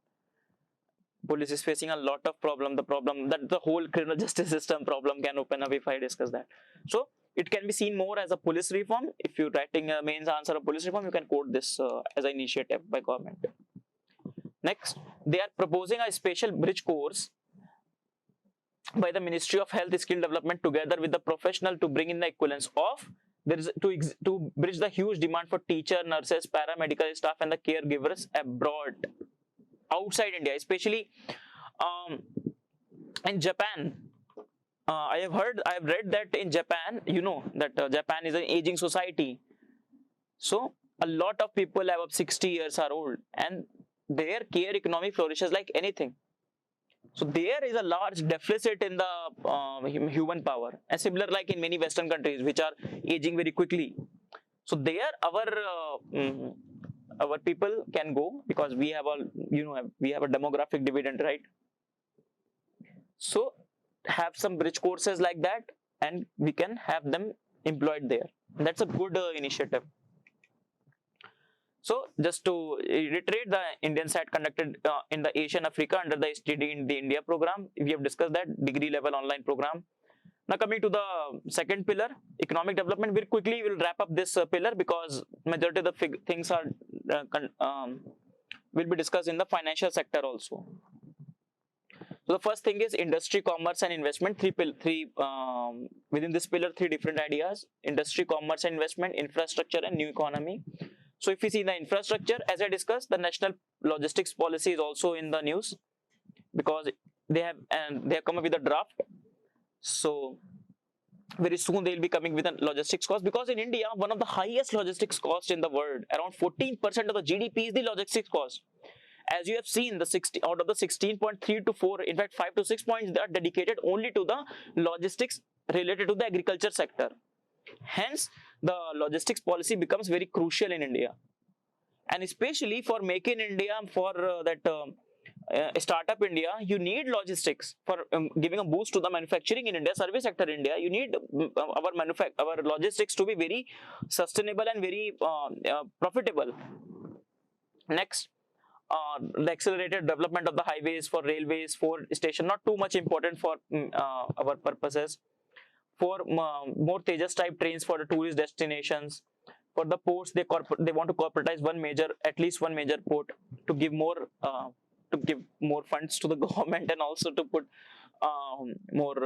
Police is facing a lot of problem. The problem that the whole criminal justice system problem can open up if I discuss that. So it can be seen more as a police reform. If you're writing a mains answer of police reform, you can quote this as an initiative by government. Next, they are proposing a special bridge course by the Ministry of Health Skill Development together with the professional to bring in the equivalence of to bridge the huge demand for teacher, nurses, paramedical staff and the caregivers abroad, outside India, especially in Japan. I have read that in Japan, you know that Japan is an aging society. So a lot of people above 60 years are old and their care economy flourishes like anything. So there is a large deficit in the human power, and similar like in many Western countries which are aging very quickly. So there our people can go because we have a demographic dividend, right? So have some bridge courses like that, and we can have them employed there. That's a good initiative. So just to reiterate, the Indian side conducted in the Asian Africa under the STD in the India program. We have discussed that degree level online program. Now coming to the second pillar, economic development. We'll quickly wrap up this pillar because majority of the things are will be discussed in the financial sector also. So the first thing is industry, commerce and investment. Within this pillar, three different ideas: industry, commerce and investment, infrastructure and new economy. So if we see the infrastructure, as I discussed, the national logistics policy is also in the news because they have come up with a draft. So very soon they will be coming with a logistics cost, because in India, one of the highest logistics cost in the world, around 14% of the GDP is the logistics cost. As you have seen, out of the 16.3 to 4, in fact 5 to 6 points are dedicated only to the logistics related to the agriculture sector. Hence, the logistics policy becomes very crucial in India, and especially for Make in India, for Startup India, you need logistics for giving a boost to the manufacturing in India, service sector in India. You need our logistics to be very sustainable and very profitable. Next, the accelerated development of the highways, for railways, for station, not too much important for our purposes. For more Tejas type trains for the tourist destinations. For the ports, they want to corporatize at least one major port to give more funds to the government, and also to put more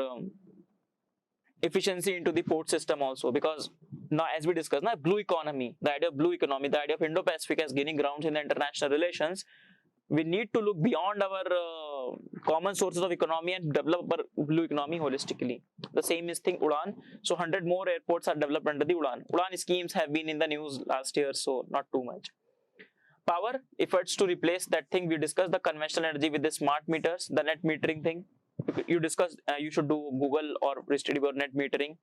efficiency into the port system also. Because now, as we discussed, now blue economy, the idea of blue economy, the idea of Indo-Pacific as gaining grounds in the international relations. We need to look beyond our common sources of economy and develop our blue economy holistically. The same is thing Udan. So 100 more airports are developed under the Udan. Udan schemes have been in the news last year, so not too much. Power, efforts to replace that thing we discussed, the conventional energy with the smart meters, the net metering thing. You discussed you should do Google or study about net metering.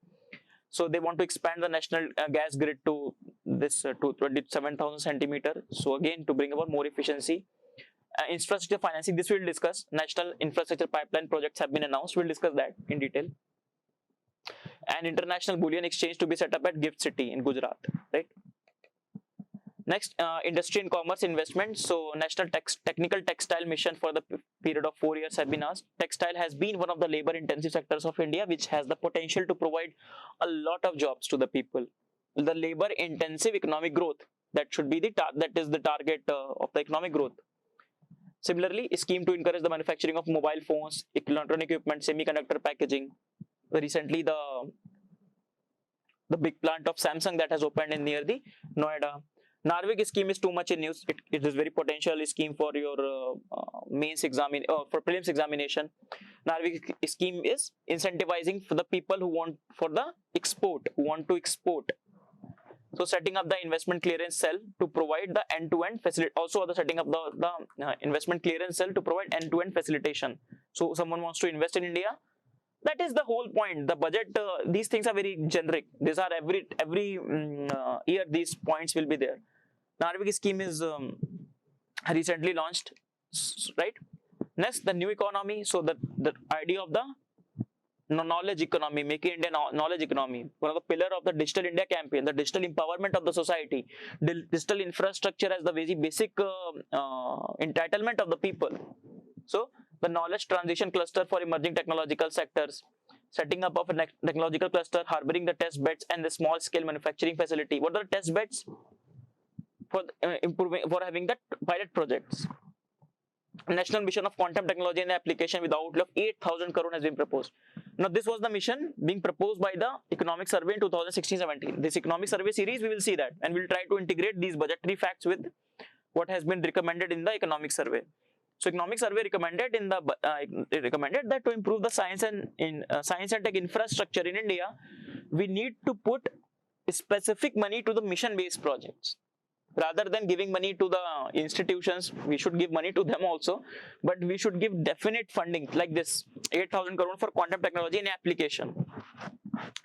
So they want to expand the national gas grid to this to 27,000 centimeter. So again, to bring about more efficiency. Infrastructure financing, this we'll discuss. National infrastructure pipeline projects have been announced. We'll discuss that in detail. And international bullion exchange to be set up at Gift City in Gujarat, right? Next, industry and commerce investment. So national technical textile mission for the period of 4 years have been asked. Textile has been one of the labor intensive sectors of India, which has the potential to provide a lot of jobs to the people. The labor intensive economic growth, that should be the target of the economic growth. Similarly, a scheme to encourage the manufacturing of mobile phones, electronic equipment, semiconductor packaging. Recently, the big plant of Samsung that has opened in near the Noida. Narvik scheme is too much in news. It is very potential scheme for your mains for prelims examination. Narvik scheme is incentivizing for the people who want to export. So setting up the investment clearance cell to provide the end-to-end facility. Also, the setting up the investment clearance cell to provide end-to-end facilitation. So someone wants to invest in India. That is the whole point. The budget, these things are very generic. These are every year these points will be there. Narvik scheme is recently launched, right? Next, the new economy. So the idea of the knowledge economy, making India knowledge economy, one of the pillar of the Digital India campaign, the digital empowerment of the society, digital infrastructure as the very basic entitlement of the people. So the knowledge transition cluster for emerging technological sectors, setting up of a technological cluster harboring the test beds and the small scale manufacturing facility. What are the test beds? For having that pilot projects. National mission of quantum technology and application with outlay of 8,000 crore has been proposed. Now this was the mission being proposed by the economic survey in 2016-17. This economic survey series, we will see that, and we'll try to integrate these budgetary facts with what has been recommended in the economic survey. So economic survey recommended that to improve the science and tech infrastructure in India, we need to put specific money to the mission-based projects. Rather than giving money to the institutions, we should give money to them also, but we should give definite funding like this 8,000 crore for quantum technology and application,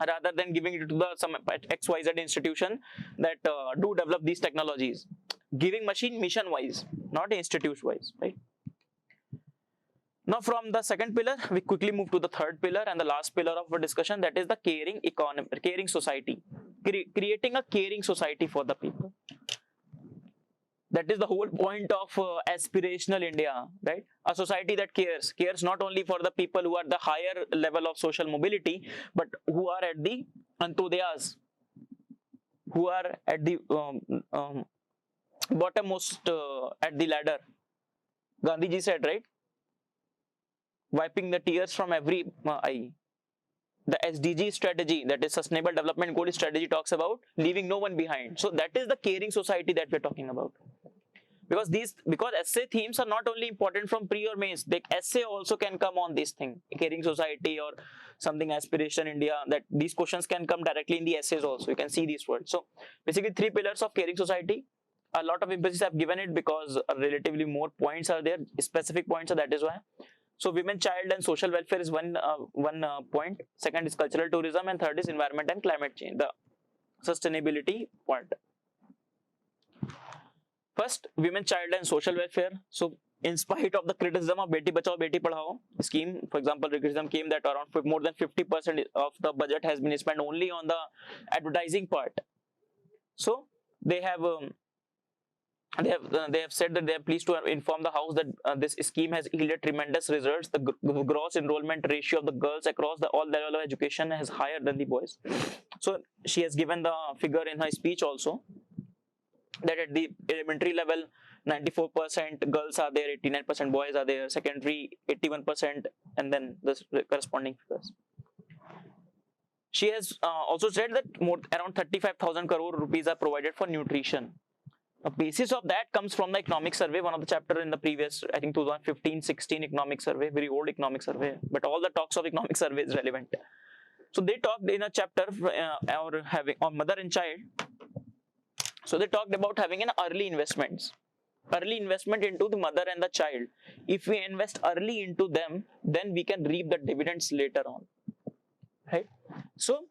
rather than giving it to the some XYZ institution that do develop these technologies. Giving mission wise, not institute wise, right? Now from the second pillar, we quickly move to the third pillar and the last pillar of our discussion, that is the caring economy, caring society, creating a caring society for the people. That is the whole point of aspirational India, right? A society that cares not only for the people who are the higher level of social mobility, but who are at the antodayas, who are at the bottommost at the ladder. Gandhiji said, right? Wiping the tears from every eye. The SDG strategy, that is Sustainable Development Goal strategy, talks about leaving no one behind. So that is the caring society that we're talking about. Because essay themes are not only important from pre or mains, the essay also can come on this thing, caring society or something aspiration India, that these questions can come directly in the essays also. You can see these words. So basically 3 pillars of caring society. A lot of emphasis I've given it because relatively more points are there, specific points, so that is why. So women, child and social welfare is one point. Second is cultural tourism, and third is environment and climate change, the sustainability part. First, women, child and social welfare. So in spite of the criticism of Beti Bachao Beti Padhao scheme, for example, criticism came that around more than 50% of the budget has been spent only on the advertising part. So they have said that they are pleased to inform the House that this scheme has yielded tremendous results. The gross enrollment ratio of the girls across all level of education is higher than the boys. So she has given the figure in her speech also, that at the elementary level 94% girls are there, 89% boys are there, secondary 81%, and then the corresponding figures. She has also said that around 35,000 crore rupees are provided for nutrition. The basis of that comes from the economic survey, one of the chapter in the previous, I think 2015-16 economic survey, very old economic survey, but all the talks of economic survey is relevant. So they talked in a chapter on mother and child. So they talked about having an early investment into the mother and the child. If we invest early into them, then we can reap the dividends later on, right? So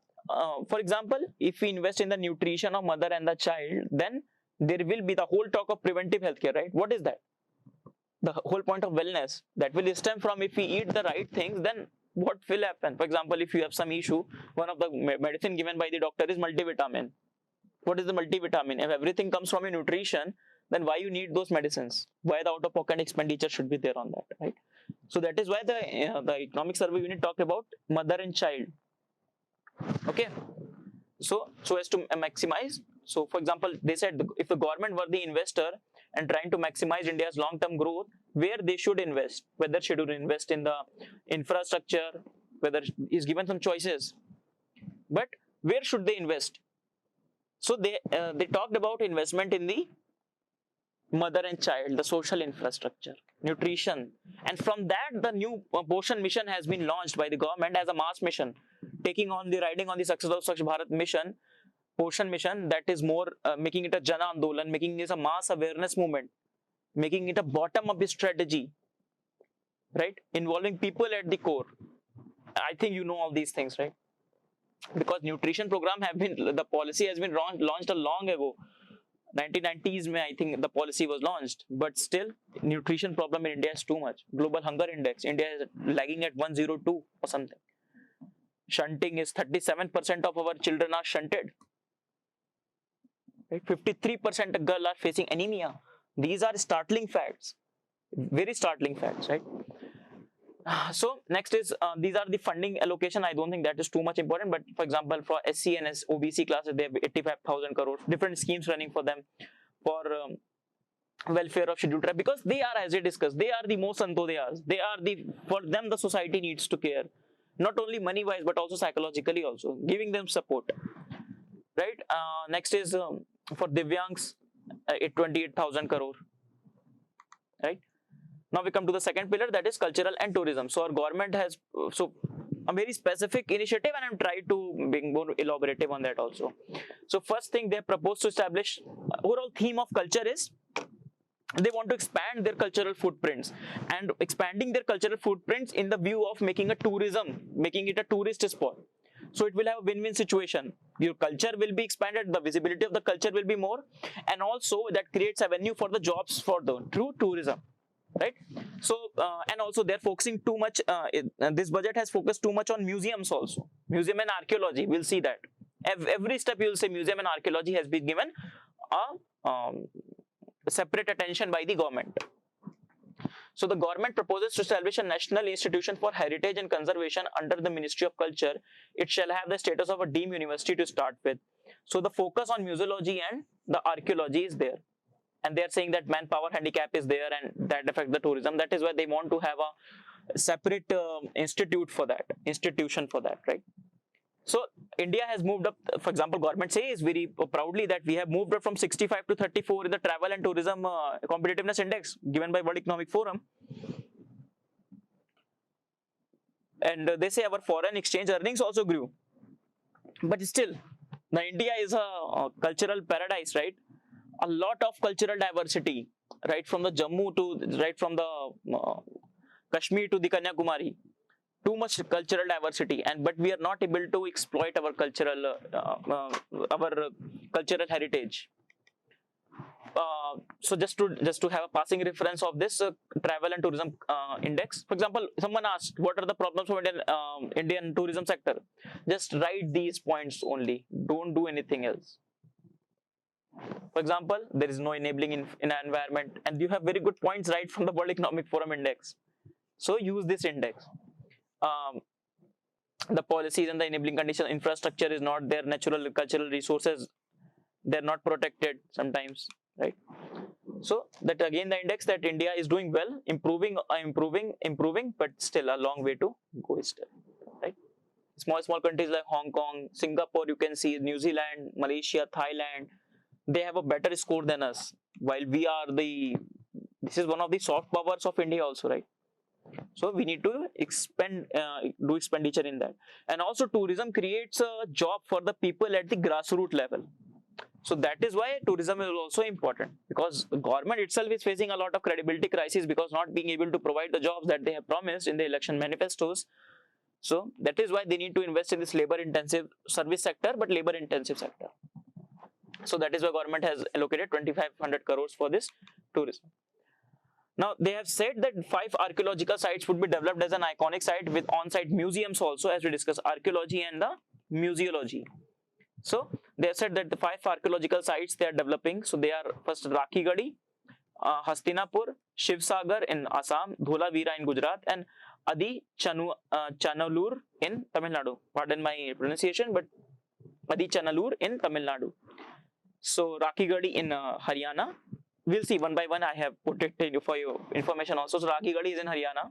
for example, if we invest in the nutrition of mother and the child, then there will be the whole talk of preventive healthcare, right? What is that? The whole point of wellness that will stem from if we eat the right things, then what will happen? For example, if you have some issue, one of the medicine given by the doctor is multivitamin. What is the multivitamin? If everything comes from your nutrition, then why you need those medicines? Why the out-of-pocket expenditure should be there on that, right? So that is why the economic survey unit talked about mother and child. Okay. So as to maximize. So for example, they said if the government were the investor and trying to maximize India's long-term growth, where they should invest, whether should invest in the infrastructure, whether is given some choices, but where should they invest? So they talked about investment in the mother and child, the social infrastructure, nutrition, and from that the new Poshan mission has been launched by the government as a mass mission, riding on the success of Swachh Bharat mission, Poshan mission, that is more making it a Jana Andolan, making it a mass awareness movement, making it a bottom-up strategy, right? Involving people at the core. I think you know all these things, right? Because nutrition program the policy has been launched a long ago. 1990s, I think the policy was launched, but still nutrition problem in India is too much. Global hunger index, India is lagging at 102 or something. Shunting is 37% of our children are shunted. Right? 53% of girls are facing anemia. These are startling facts, very startling facts, right? So next is these are the funding allocation. I don't think that is too much important, but for example, for SC and OBC classes, they have 85,000 crores, different schemes running for them for welfare of scheduled tribe, because they are, as we discussed, they are the most antodyas. They are the, for them the society needs to care, not only money wise but also psychologically, also giving them support, right? Next is for Divyangs, 28,000 crore, right? Now we come to the second pillar, that is cultural and tourism. So our government has a very specific initiative, and I'm trying to be more elaborative on that also. So first thing they proposed to establish, overall theme of culture is they want to expand their cultural footprints, and expanding their cultural footprints in the view of making a tourism, making it a tourist spot. So it will have a win-win situation. Your culture will be expanded, the visibility of the culture will be more, and also that creates avenue for the jobs for the through tourism. Right? So and also they're focusing too much, this budget has focused too much on museums also, museum and archaeology. We'll see that every step you will say museum and archaeology has been given a separate attention by the government. So the government proposes to establish a national institution for heritage and conservation under the Ministry of Culture. It shall have the status of a deemed university to start with. So the focus on museology and the archaeology is there. And they are saying that manpower handicap is there, and that affects the tourism. That is why they want to have a separate institution for that, right? So India has moved up. For example, government says very proudly that we have moved up from 65 to 34 in the travel and tourism competitiveness index given by World Economic Forum. And they say our foreign exchange earnings also grew. But still, the India is a cultural paradise, right? A lot of cultural diversity, right from the Jammu to, right from the Kashmir to the Kanyakumari. Too much cultural diversity, and but we are not able to exploit our cultural heritage. So just to have a passing reference of this travel and tourism index. For example, someone asked, what are the problems of Indian tourism sector? Just write these points only. Don't do anything else. For example, there is no enabling in an environment, and you have very good points right from the World Economic Forum index. So use this index. The policies and the enabling condition, infrastructure is not there, natural cultural resources, they're not protected sometimes, right? So that again the index that India is doing well, improving, but still a long way to go still, right? Small countries like Hong Kong, Singapore, you can see, New Zealand, Malaysia, Thailand, they have a better score than us, while we are this is one of the soft powers of India also, right? So we need to do expenditure in that. And also tourism creates a job for the people at the grassroots level. So that is why tourism is also important, because the government itself is facing a lot of credibility crisis because not being able to provide the jobs that they have promised in the election manifestos. So that is why they need to invest in this labor intensive service sector, but labor intensive sector. So that is why government has allocated 2,500 crores for this tourism. Now they have said that 5 archaeological sites would be developed as an iconic site with on-site museums also, as we discussed, archaeology and the museology. So they have said that the 5 archaeological sites they are developing. So they are first Rakhigadi, Hastinapur, Shivsagar in Assam, Dholavira in Gujarat, and Adi Chanalur in Tamil Nadu. Pardon my pronunciation, but Adi Chanalur in Tamil Nadu. So Rakhigadi in Haryana. We'll see one by one. I have put it for your information also. So Rakhigadi is in Haryana.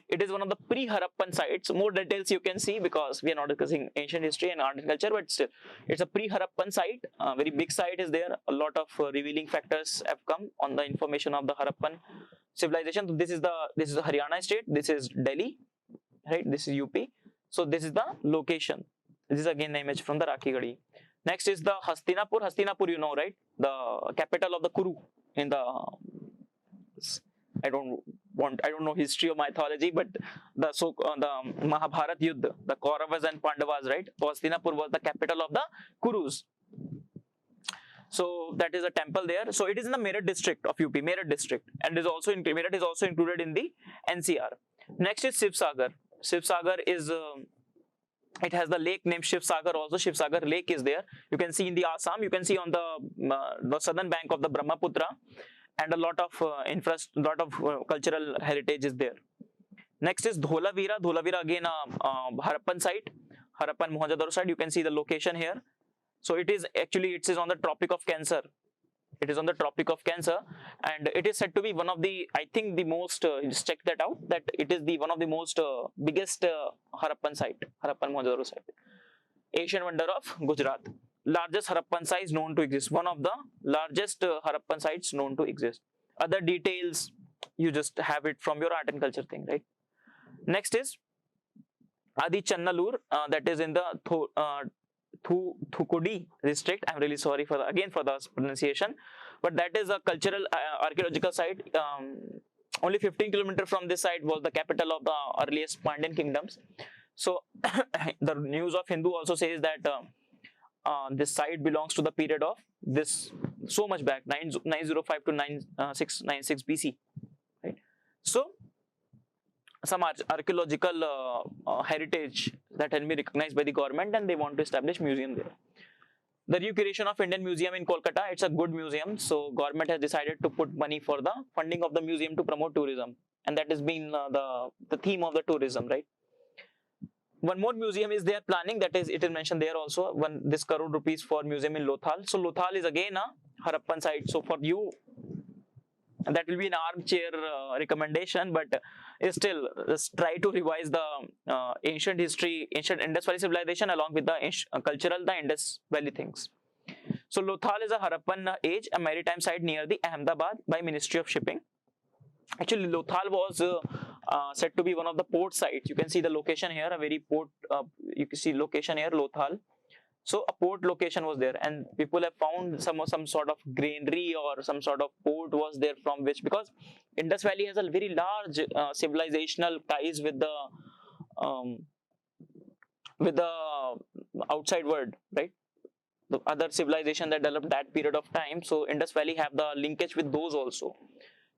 It is one of the pre-Harappan sites. More details you can see because we are not discussing ancient history and art and culture, but still, it's a pre-Harappan site. Very big site is there. A lot of revealing factors have come on the information of the Harappan civilization. So this is the Haryana state. This is Delhi, right? This is UP. So this is the location. This is again the image from the Rakhigadi. Next is the Hastinapur. Hastinapur, you know, right? The capital of the Kuru in the, I don't know history or mythology, but the Mahabharat Yuddha, the Kauravas and Pandavas, right? So Hastinapur was the capital of the Kurus. So that is a temple there. So it is in the Meerut district of UP, Meerut district, and is also included in the NCR. Next is Shivsagar. Shivsagar is It has the lake named Shiv Sagar also. Shiv Sagar Lake is there. You can see in the Assam. You can see on the southern bank of the Brahmaputra, and a lot of cultural heritage is there. Next is Dholavira. Dholavira again Harappan site, Harappan Mohenjo-daro site. You can see the location here. So it is on the Tropic of Cancer. It is on the Tropic of Cancer, and it is said to be one of the, I think the most, just check that out, that it is the one of the most biggest Harappan site, Harappan Mohenjo-daro site. Asian wonder of Gujarat. Largest Harappan site known to exist. One of the largest Harappan sites known to exist. Other details, you just have it from your art and culture thing, right? Next is Adi Channalur, that is in the Thukudi district. I'm really sorry for the pronunciation, but that is a cultural archaeological site. Only 15 kilometers from this site was the capital of the earliest Pandyan kingdoms. So the news of Hindu also says that this site belongs to the period of this so much back, 905 to 9696 BC, right? So some archaeological heritage that has been recognized by the government, and they want to establish museum there. The recuration of Indian Museum in Kolkata, it's a good museum, so government has decided to put money for the funding of the museum to promote tourism, and that has been the theme of the tourism, right? One more museum is there planning, that is, it is mentioned there also, this crore rupees for museum in Lothal. So Lothal is again a Harappan site. So for you, that will be an armchair recommendation, but still just try to revise the ancient history, ancient Indus Valley civilization along with the cultural, the Indus Valley things. So Lothal is a Harappan age, a maritime site near the Ahmedabad by Ministry of Shipping. Actually, Lothal was said to be one of the port sites. You can see the location here, a very port, you can see location here, Lothal. So a port location was there, and people have found some sort of granary or some sort of port was there, from which, because Indus Valley has a very large civilizational ties with the outside world, right? The other civilization that developed that period of time. So Indus Valley have the linkage with those also.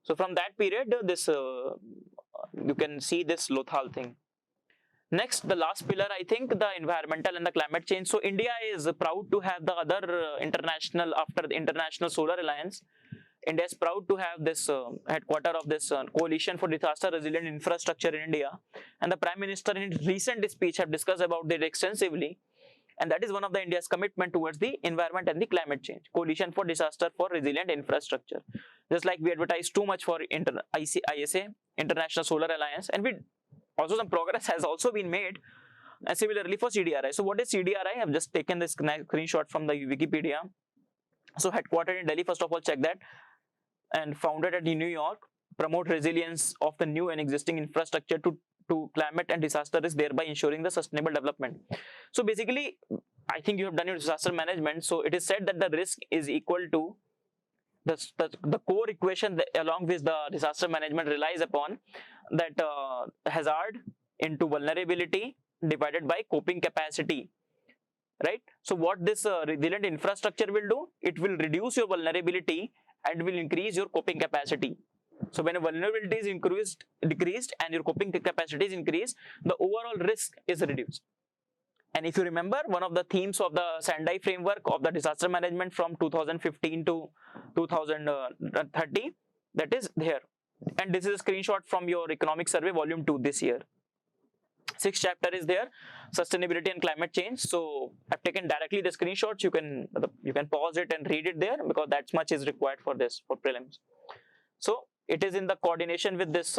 So from that period, this you can see this Lothal thing. Next, the last pillar, I think, the environmental and the climate change. So India is proud to have the other international, after the International Solar Alliance, India is proud to have this headquarter of this coalition for disaster resilient infrastructure in India. And the Prime Minister in his recent speech have discussed about it extensively. And that is one of the India's commitment towards the environment and the climate change. Coalition for disaster for resilient infrastructure. Just like we advertise too much for ISA, International Solar Alliance, and we also some progress has also been made, and similarly for CDRI. So what is CDRI? I have just taken this screenshot from the Wikipedia. So headquartered in Delhi, first of all, check that, and founded at New York, promote resilience of the new and existing infrastructure to climate and disaster risk, thereby ensuring the sustainable development. So basically, I think you have done your disaster management. So it is said that the risk is equal to the core equation that, along with the disaster management, relies upon that hazard into vulnerability divided by coping capacity, right? So what this resilient infrastructure will do, it will reduce your vulnerability and will increase your coping capacity. So when vulnerability is decreased and your coping capacity is increased, the overall risk is reduced. And if you remember, one of the themes of the Sendai framework of the disaster management from 2015 to 2030, that is there. And this is a screenshot from your economic survey volume 2 this year. 6th chapter is there, sustainability and climate change. So I've taken directly the screenshots. You can pause it and read it there, because that much is required for this, for prelims. So it is in the coordination with this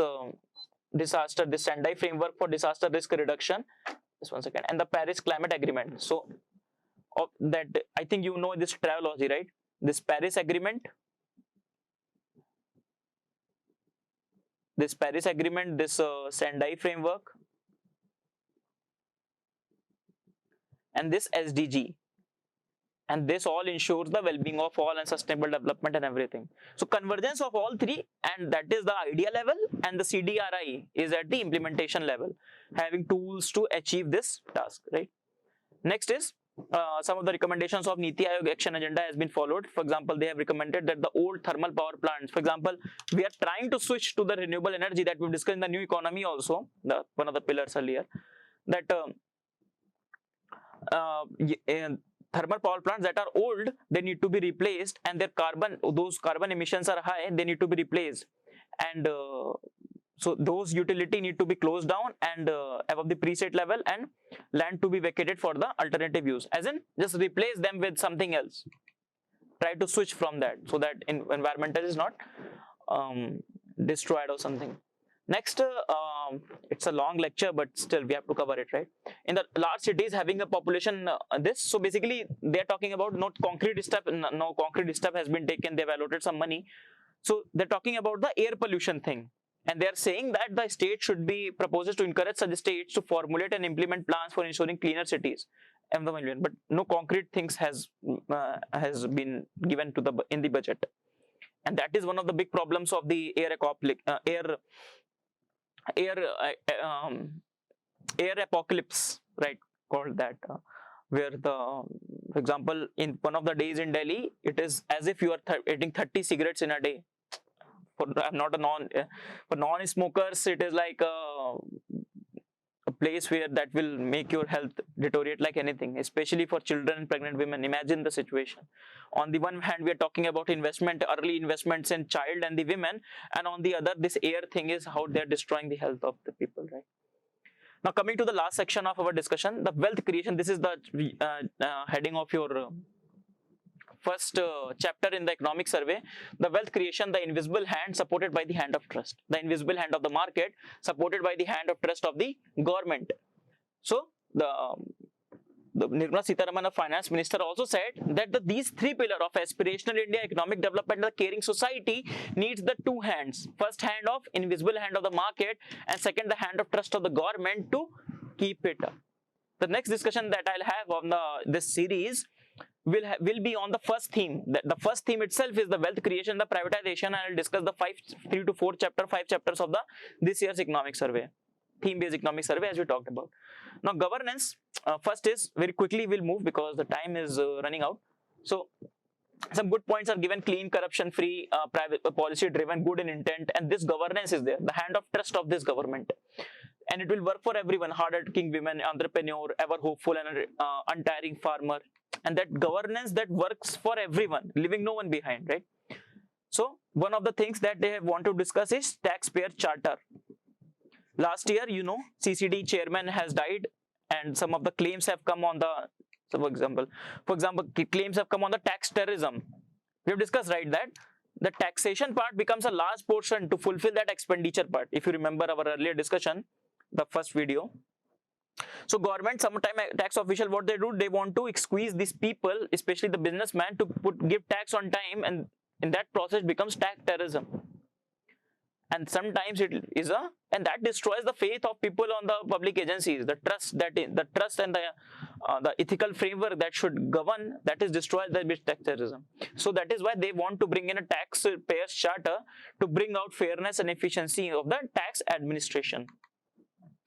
this Sendai framework for disaster risk reduction. Just one second. And the Paris Climate Agreement. So that, I think you know this trilogy, right? This Paris Agreement, this Sendai framework, and this SDG. And this all ensures the well-being of all and sustainable development and everything. So convergence of all three, and that is the idea level, and the CDRI is at the implementation level, having tools to achieve this task, right? Next is some of the recommendations of Niti Aayog action agenda has been followed. For example, they have recommended that the old thermal power plants, for example, we are trying to switch to the renewable energy that we've discussed in the new economy also, one of the pillars earlier, that thermal power plants that are old, they need to be replaced, and those carbon emissions are high, they need to be replaced. And so those utility need to be closed down and above the preset level, and land to be vacated for the alternative use, as in just replace them with something else. Try to switch from that so that environmental is not destroyed or something. Next, it's a long lecture, but still we have to cover it, right? In the large cities having a population so basically they're talking about no concrete step has been taken, they've allotted some money. So they're talking about the air pollution thing, and they're saying that the state should be proposes to encourage such states to formulate and implement plans for ensuring cleaner cities. But no concrete things has been given to in the budget, and that is one of the big problems of the air apocalypse, right? Called that, where for example, in one of the days in Delhi, it is as if you are eating 30 cigarettes in a day. For non-smokers, it is like a place where that will make your health deteriorate like anything, especially for children and pregnant women. Imagine the situation. On the one hand, we are talking about early investments in child and the women, and on the other, this air thing is how they're destroying the health of the people, right? Now, coming to the last section of our discussion, the wealth creation. This is the heading of your first chapter in the economic survey. The wealth creation, the invisible hand supported by the hand of trust. The invisible hand of the market supported by the hand of trust of the government. So the Nirmala Sitharaman, finance minister, also said that these three pillars of aspirational India, economic development, and the caring society needs the two hands. First hand of invisible hand of the market, and second the hand of trust of the government to keep it up. The next discussion that I'll have on this series will be on the first theme. The first theme itself is the wealth creation, the privatization, and I'll discuss the 5 chapters of this year's economic survey, theme-based economic survey, as we talked about. Now, governance, first is, very quickly we'll move because the time is running out. So some good points are given: clean, corruption-free, private policy-driven, good in intent, and this governance is there, the hand of trust of this government. And it will work for everyone: hard-working women, entrepreneur, ever hopeful, and untiring farmer. And that governance that works for everyone, leaving no one behind, right? So one of the things that they want to discuss is taxpayer charter. Last year, CCD chairman has died, and some of the claims have come on for example, claims have come on the tax terrorism. We have discussed, right, that the taxation part becomes a large portion to fulfill that expenditure part. If you remember our earlier discussion, the first video. So government, sometime tax official, what they do, they want to squeeze these people, especially the businessman, to give tax on time, and in that process becomes tax terrorism. And sometimes and that destroys the faith of people on the public agencies. The trust and the ethical framework that should govern, that is destroyed by tax terrorism. So that is why they want to bring in a taxpayers charter to bring out fairness and efficiency of the tax administration.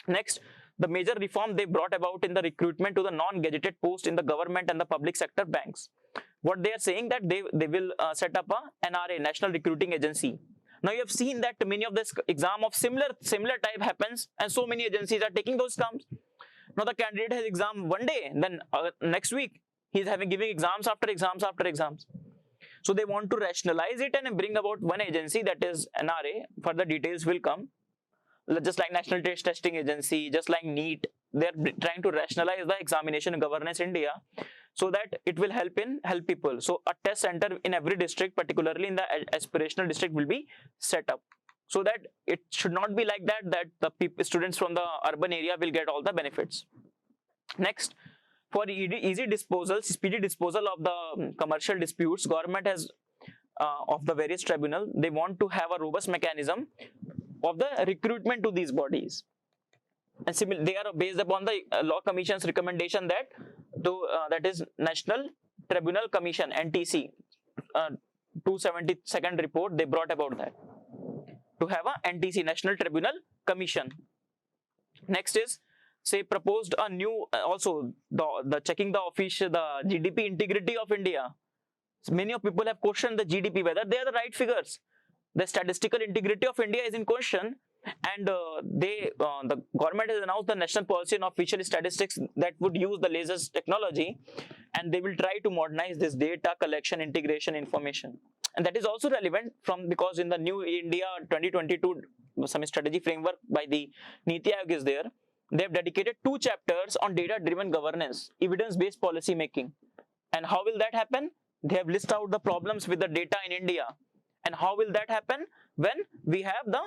Next, the major reform they brought about in the recruitment to the non-gazetted post in the government and the public sector banks. What they are saying that they will set up a NRA, National Recruiting Agency. Now you have seen that many of this exam of similar type happens, and so many agencies are taking those exams. Now the candidate has exam one day, then next week he is giving exams after exams after exams. So they want to rationalize it and bring about one agency, that is NRA. Further details will come. Just like National Testing Agency, just like NEET, they are trying to rationalize the examination governance in India, so that it will help people. So a test center in every district, particularly in the aspirational district, will be set up, so that it should not be like that the students from the urban area will get all the benefits. Next, for easy disposal, speedy disposal of the commercial disputes, government has of the various tribunal, they want to have a robust mechanism of the recruitment to these bodies. And they are based upon the Law Commission's recommendation that is National Tribunal Commission, NTC, 272nd report, they brought about that, to have a NTC, National Tribunal Commission. Next is, say, proposed a new, also the checking the GDP integrity of India. So many of people have questioned the GDP, whether they are the right figures. The statistical integrity of India is in question, and the government has announced the national policy on official statistics that would use the latest technology, and they will try to modernize this data collection, integration, information. And that is also relevant because in the new India 2022 some strategy framework by the Niti Aayog is there. They have dedicated 2 chapters on data driven governance, evidence based policy making. And how will that happen? They have listed out the problems with the data in India. And how will that happen? When we have the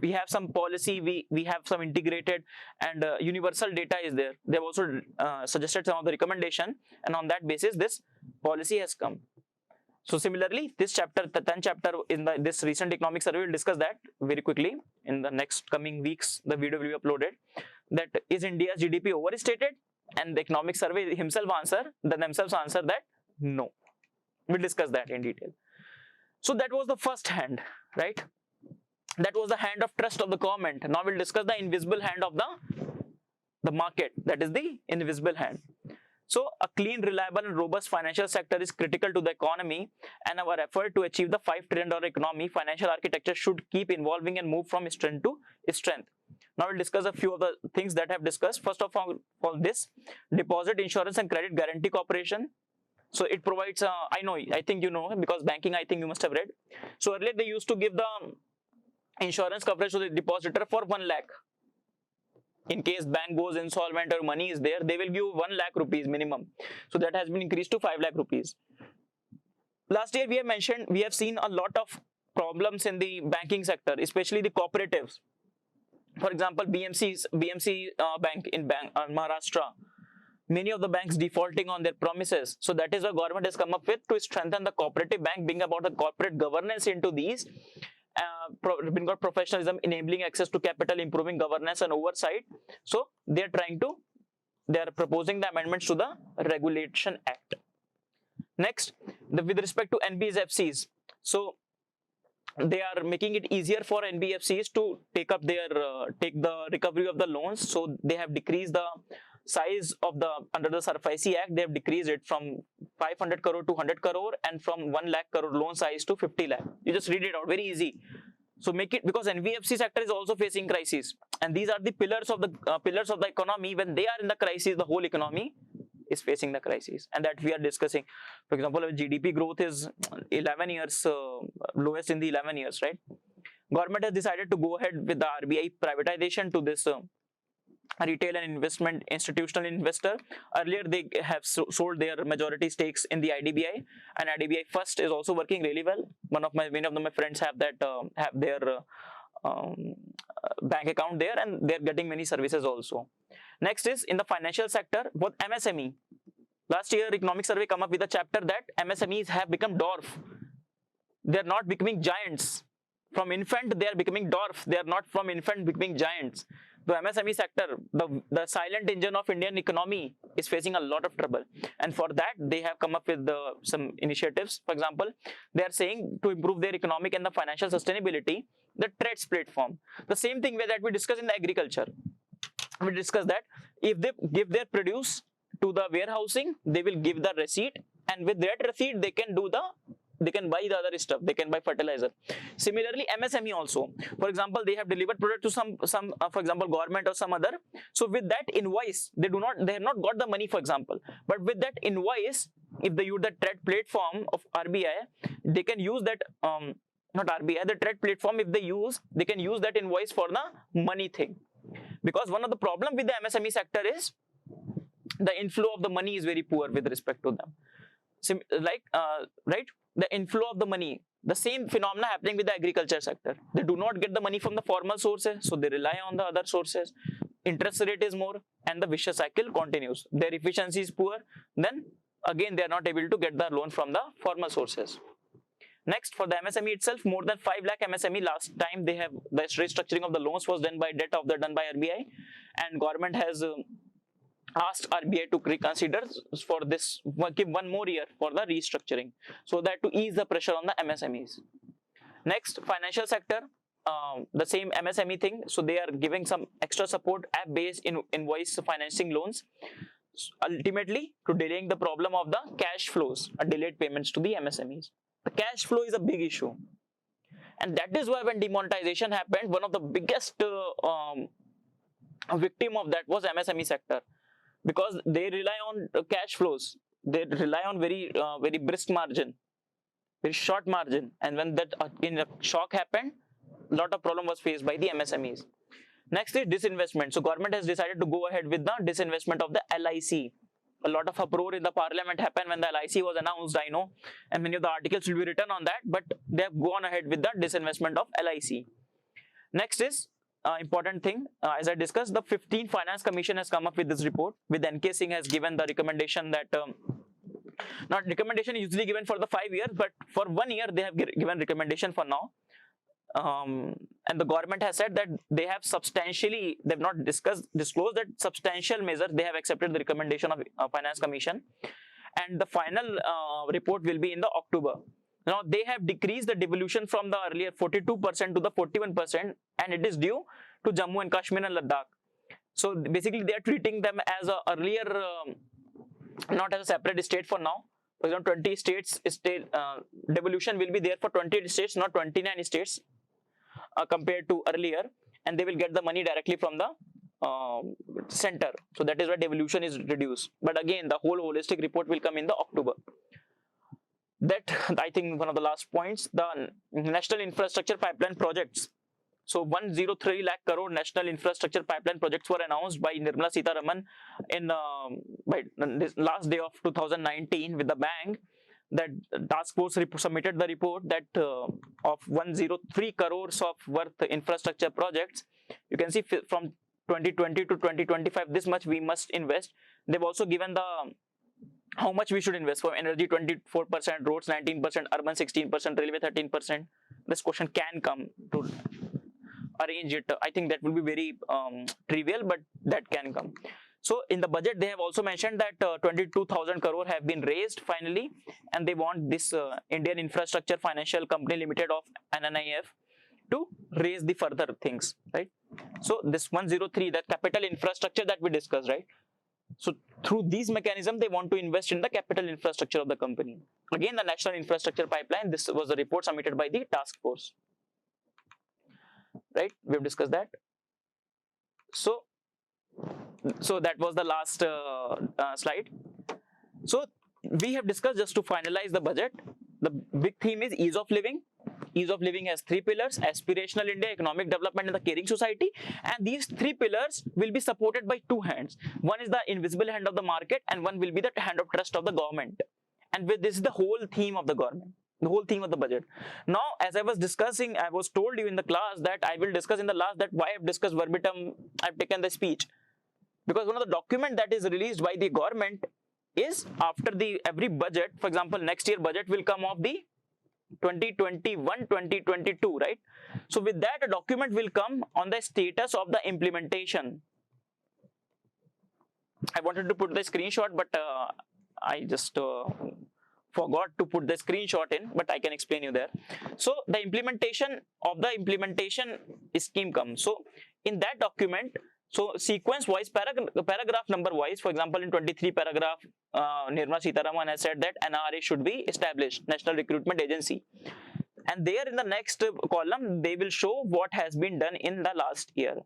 we have some policy, we have some integrated and universal data is there. They have also suggested some of the recommendation, and on that basis this policy has come. So similarly, this chapter, the 10th chapter in this recent economic survey, will discuss that very quickly. In the next coming weeks, the video will be uploaded. That is India's GDP overstated? And the economic survey themselves answer that no. We'll discuss that in detail. So that was the first hand, right? That was the hand of trust of the government. Now we'll discuss the invisible hand of the market. That is the invisible hand. So a clean, reliable and robust financial sector is critical to the economy, and our effort to achieve the $5 trillion economy, financial architecture should keep evolving and move from strength to strength. Now we'll discuss a few of the things that I have discussed. First of all, this deposit insurance and credit guarantee corporation. So it provides, I think you know, because banking, I think you must have read. So earlier they used to give the insurance coverage to the depositor for 1 lakh. In case bank goes insolvent or money is there, they will give 1 lakh rupees minimum. So that has been increased to 5 lakh rupees. Last year we have seen a lot of problems in the banking sector, especially the cooperatives. For example, BMC bank in Maharashtra. Many of the banks defaulting on their promises. So that is what government has come up with to strengthen the cooperative bank, bring about the corporate governance into these. Bring out professionalism, enabling access to capital, improving governance and oversight. So they are proposing the amendments to the Regulation Act. Next, with respect to NBFCs, so they are making it easier for NBFCs to take the recovery of the loans. So they have decreased the size of under the SARFAESI Act. They have decreased it from 500 crore to 100 crore and from 1 lakh crore loan size to 50 lakh. You just read it out, very easy. So make it, because NBFC sector is also facing crisis, and these are the pillars of the economy. When they are in the crisis, the whole economy is facing the crisis, and that we are discussing. For example, GDP growth is 11 years lowest in the 11 years, right? Government has decided to go ahead with the RBI privatization to this retail and investment institutional investor. Earlier they have sold their majority stakes in the IDBI, and IDBI First is also working really well. Many of my friends have their bank account there, and they're getting many services also. Next is in the financial sector, both MSME. Last year economic survey come up with a chapter that MSMEs have become dwarf. They're not becoming giants. From infant they are becoming dwarf. They are not from infant becoming giants. The MSME sector, the silent engine of Indian economy, is facing a lot of trouble, and for that they have come up with some initiatives. For example, they are saying to improve their economic and the financial sustainability, the trades platform. The same thing that we discussed in the agriculture. We discussed that if they give their produce to the warehousing, they will give the receipt, and with that receipt they can buy the other stuff. They can buy fertilizer. Similarly, MSME also. For example, they have delivered product to some for example, government or some other. So with that invoice, they have not got the money, for example. But with that invoice, if they use the trade platform of RBI, they can use that not RBI, the trade platform. If they can use that invoice for the money thing. Because one of the problem with the MSME sector is the inflow of the money is very poor with respect to them. Right? The inflow of the money, the same phenomena happening with the agriculture sector. They do not get the money from the formal sources, so they rely on the other sources. Interest rate is more, and the vicious cycle continues. Their efficiency is poor, then again they are not able to get the loan from the formal sources. Next, for the MSME itself, more than 5 lakh MSME last time the restructuring of the loans was done by RBI, and government has asked RBI to reconsider for this, give 1 more year for the restructuring, so that to ease the pressure on the MSMEs. Next, financial sector, the same MSME thing. So they are giving some extra support, app-based invoice financing loans, ultimately to delaying the problem of the cash flows, delayed payments to the MSMEs. The cash flow is a big issue. And that is why when demonetization happened, one of the biggest victim of that was MSME sector, because they rely on cash flows. They rely on very brisk margin, very short margin, and when that in a shock happened, a lot of problem was faced by the MSMEs. Next is disinvestment. So government has decided to go ahead with the disinvestment of the LIC. A lot of uproar in the parliament happened when the LIC was announced, I know, and many of the articles will be written on that, but they have gone ahead with the disinvestment of LIC. Next is important thing, as I discussed, the 15th Finance Commission has come up with this report, with NK Singh has given the recommendation that, not recommendation usually given for the 5 years, but for 1 year they have given recommendation for now. And the government has said that they have substantially, they have not disclosed that substantial measure they have accepted the recommendation of Finance Commission, and the final report will be in the October. Now they have decreased the devolution from the earlier 42% to the 41%, and it is due to Jammu and Kashmir and Ladakh. So basically they are treating them as a earlier, not as a separate state for now. For example, 20 states devolution will be there for 20 states, not 29 states compared to earlier, and they will get the money directly from the center. So that is why devolution is reduced. But again, the whole holistic report will come in the October. That, I think, one of the last points, the national infrastructure pipeline projects. So 103 lakh crore national infrastructure pipeline projects were announced by Nirmala Sitharaman in by this last day of 2019 with the bang. That task force submitted the report that of 103 crores of worth infrastructure projects, you can see from 2020 to 2025 this much we must invest. They've also given the how much we should invest for energy: 24%, roads 19%, urban 16%, railway 13%. This question can come to arrange it. I think that will be very trivial, but that can come. So in the budget they have also mentioned that 22,000 crore have been raised finally, and they want this Indian Infrastructure Financial Company Limited of NNIF to raise the further things, right? So this 103, that capital infrastructure that we discussed, right? So through these mechanisms they want to invest in the capital infrastructure of the company. Again, the national infrastructure pipeline, this was the report submitted by the task force, right? We have discussed that. So that was the last slide. So we have discussed, just to finalize the budget, the big theme is ease of living. Ease of living has 3 pillars: aspirational India, economic development, and the caring society. And these 3 pillars will be supported by 2 hands. One is the invisible hand of the market, and one will be the hand of trust of the government. And with this is the whole theme of the government, the whole theme of the budget. Now, as I was discussing, I was told you in the class that I will discuss in the last that why I have discussed verbatim, I have taken the speech. Because one of the document that is released by the government is after the every budget. For example, next year budget will come of the 2021-2022, right? So with that, a document will come on the status of the implementation. I wanted to put the screenshot, but I just forgot to put the screenshot in, but I can explain you there. So the implementation of the implementation scheme comes. So in that document, so sequence wise, paragraph number wise, for example, in 23 paragraph, Nirmala Sitharaman has said that NRA should be established, National Recruitment Agency. And there in the next column, they will show what has been done in the last year.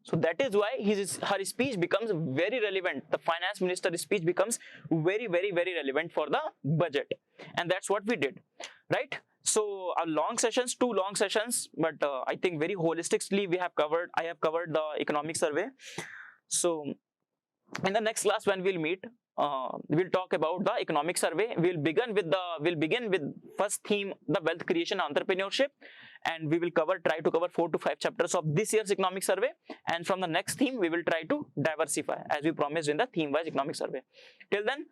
So that is why her speech becomes very relevant. The finance minister's speech becomes very relevant for the budget. And that's what we did, right? So our long sessions, 2 long sessions, but I think very holistically I have covered the economic survey. So in the next class when we'll meet, we'll talk about the economic survey. We'll begin with first theme, the wealth creation entrepreneurship, and we will try to cover 4 to 5 chapters of this year's economic survey. And from the next theme, we will try to diversify as we promised in the theme-wise economic survey. Till then,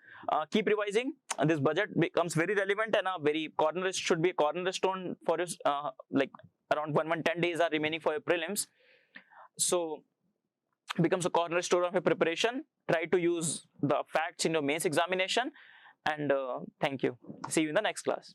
keep revising. This budget becomes very relevant and should be a cornerstone for us. Like around 110 days are remaining for your prelims, so becomes a cornerstone of your preparation. Try to use the facts in your mains examination, and thank you. See you in the next class.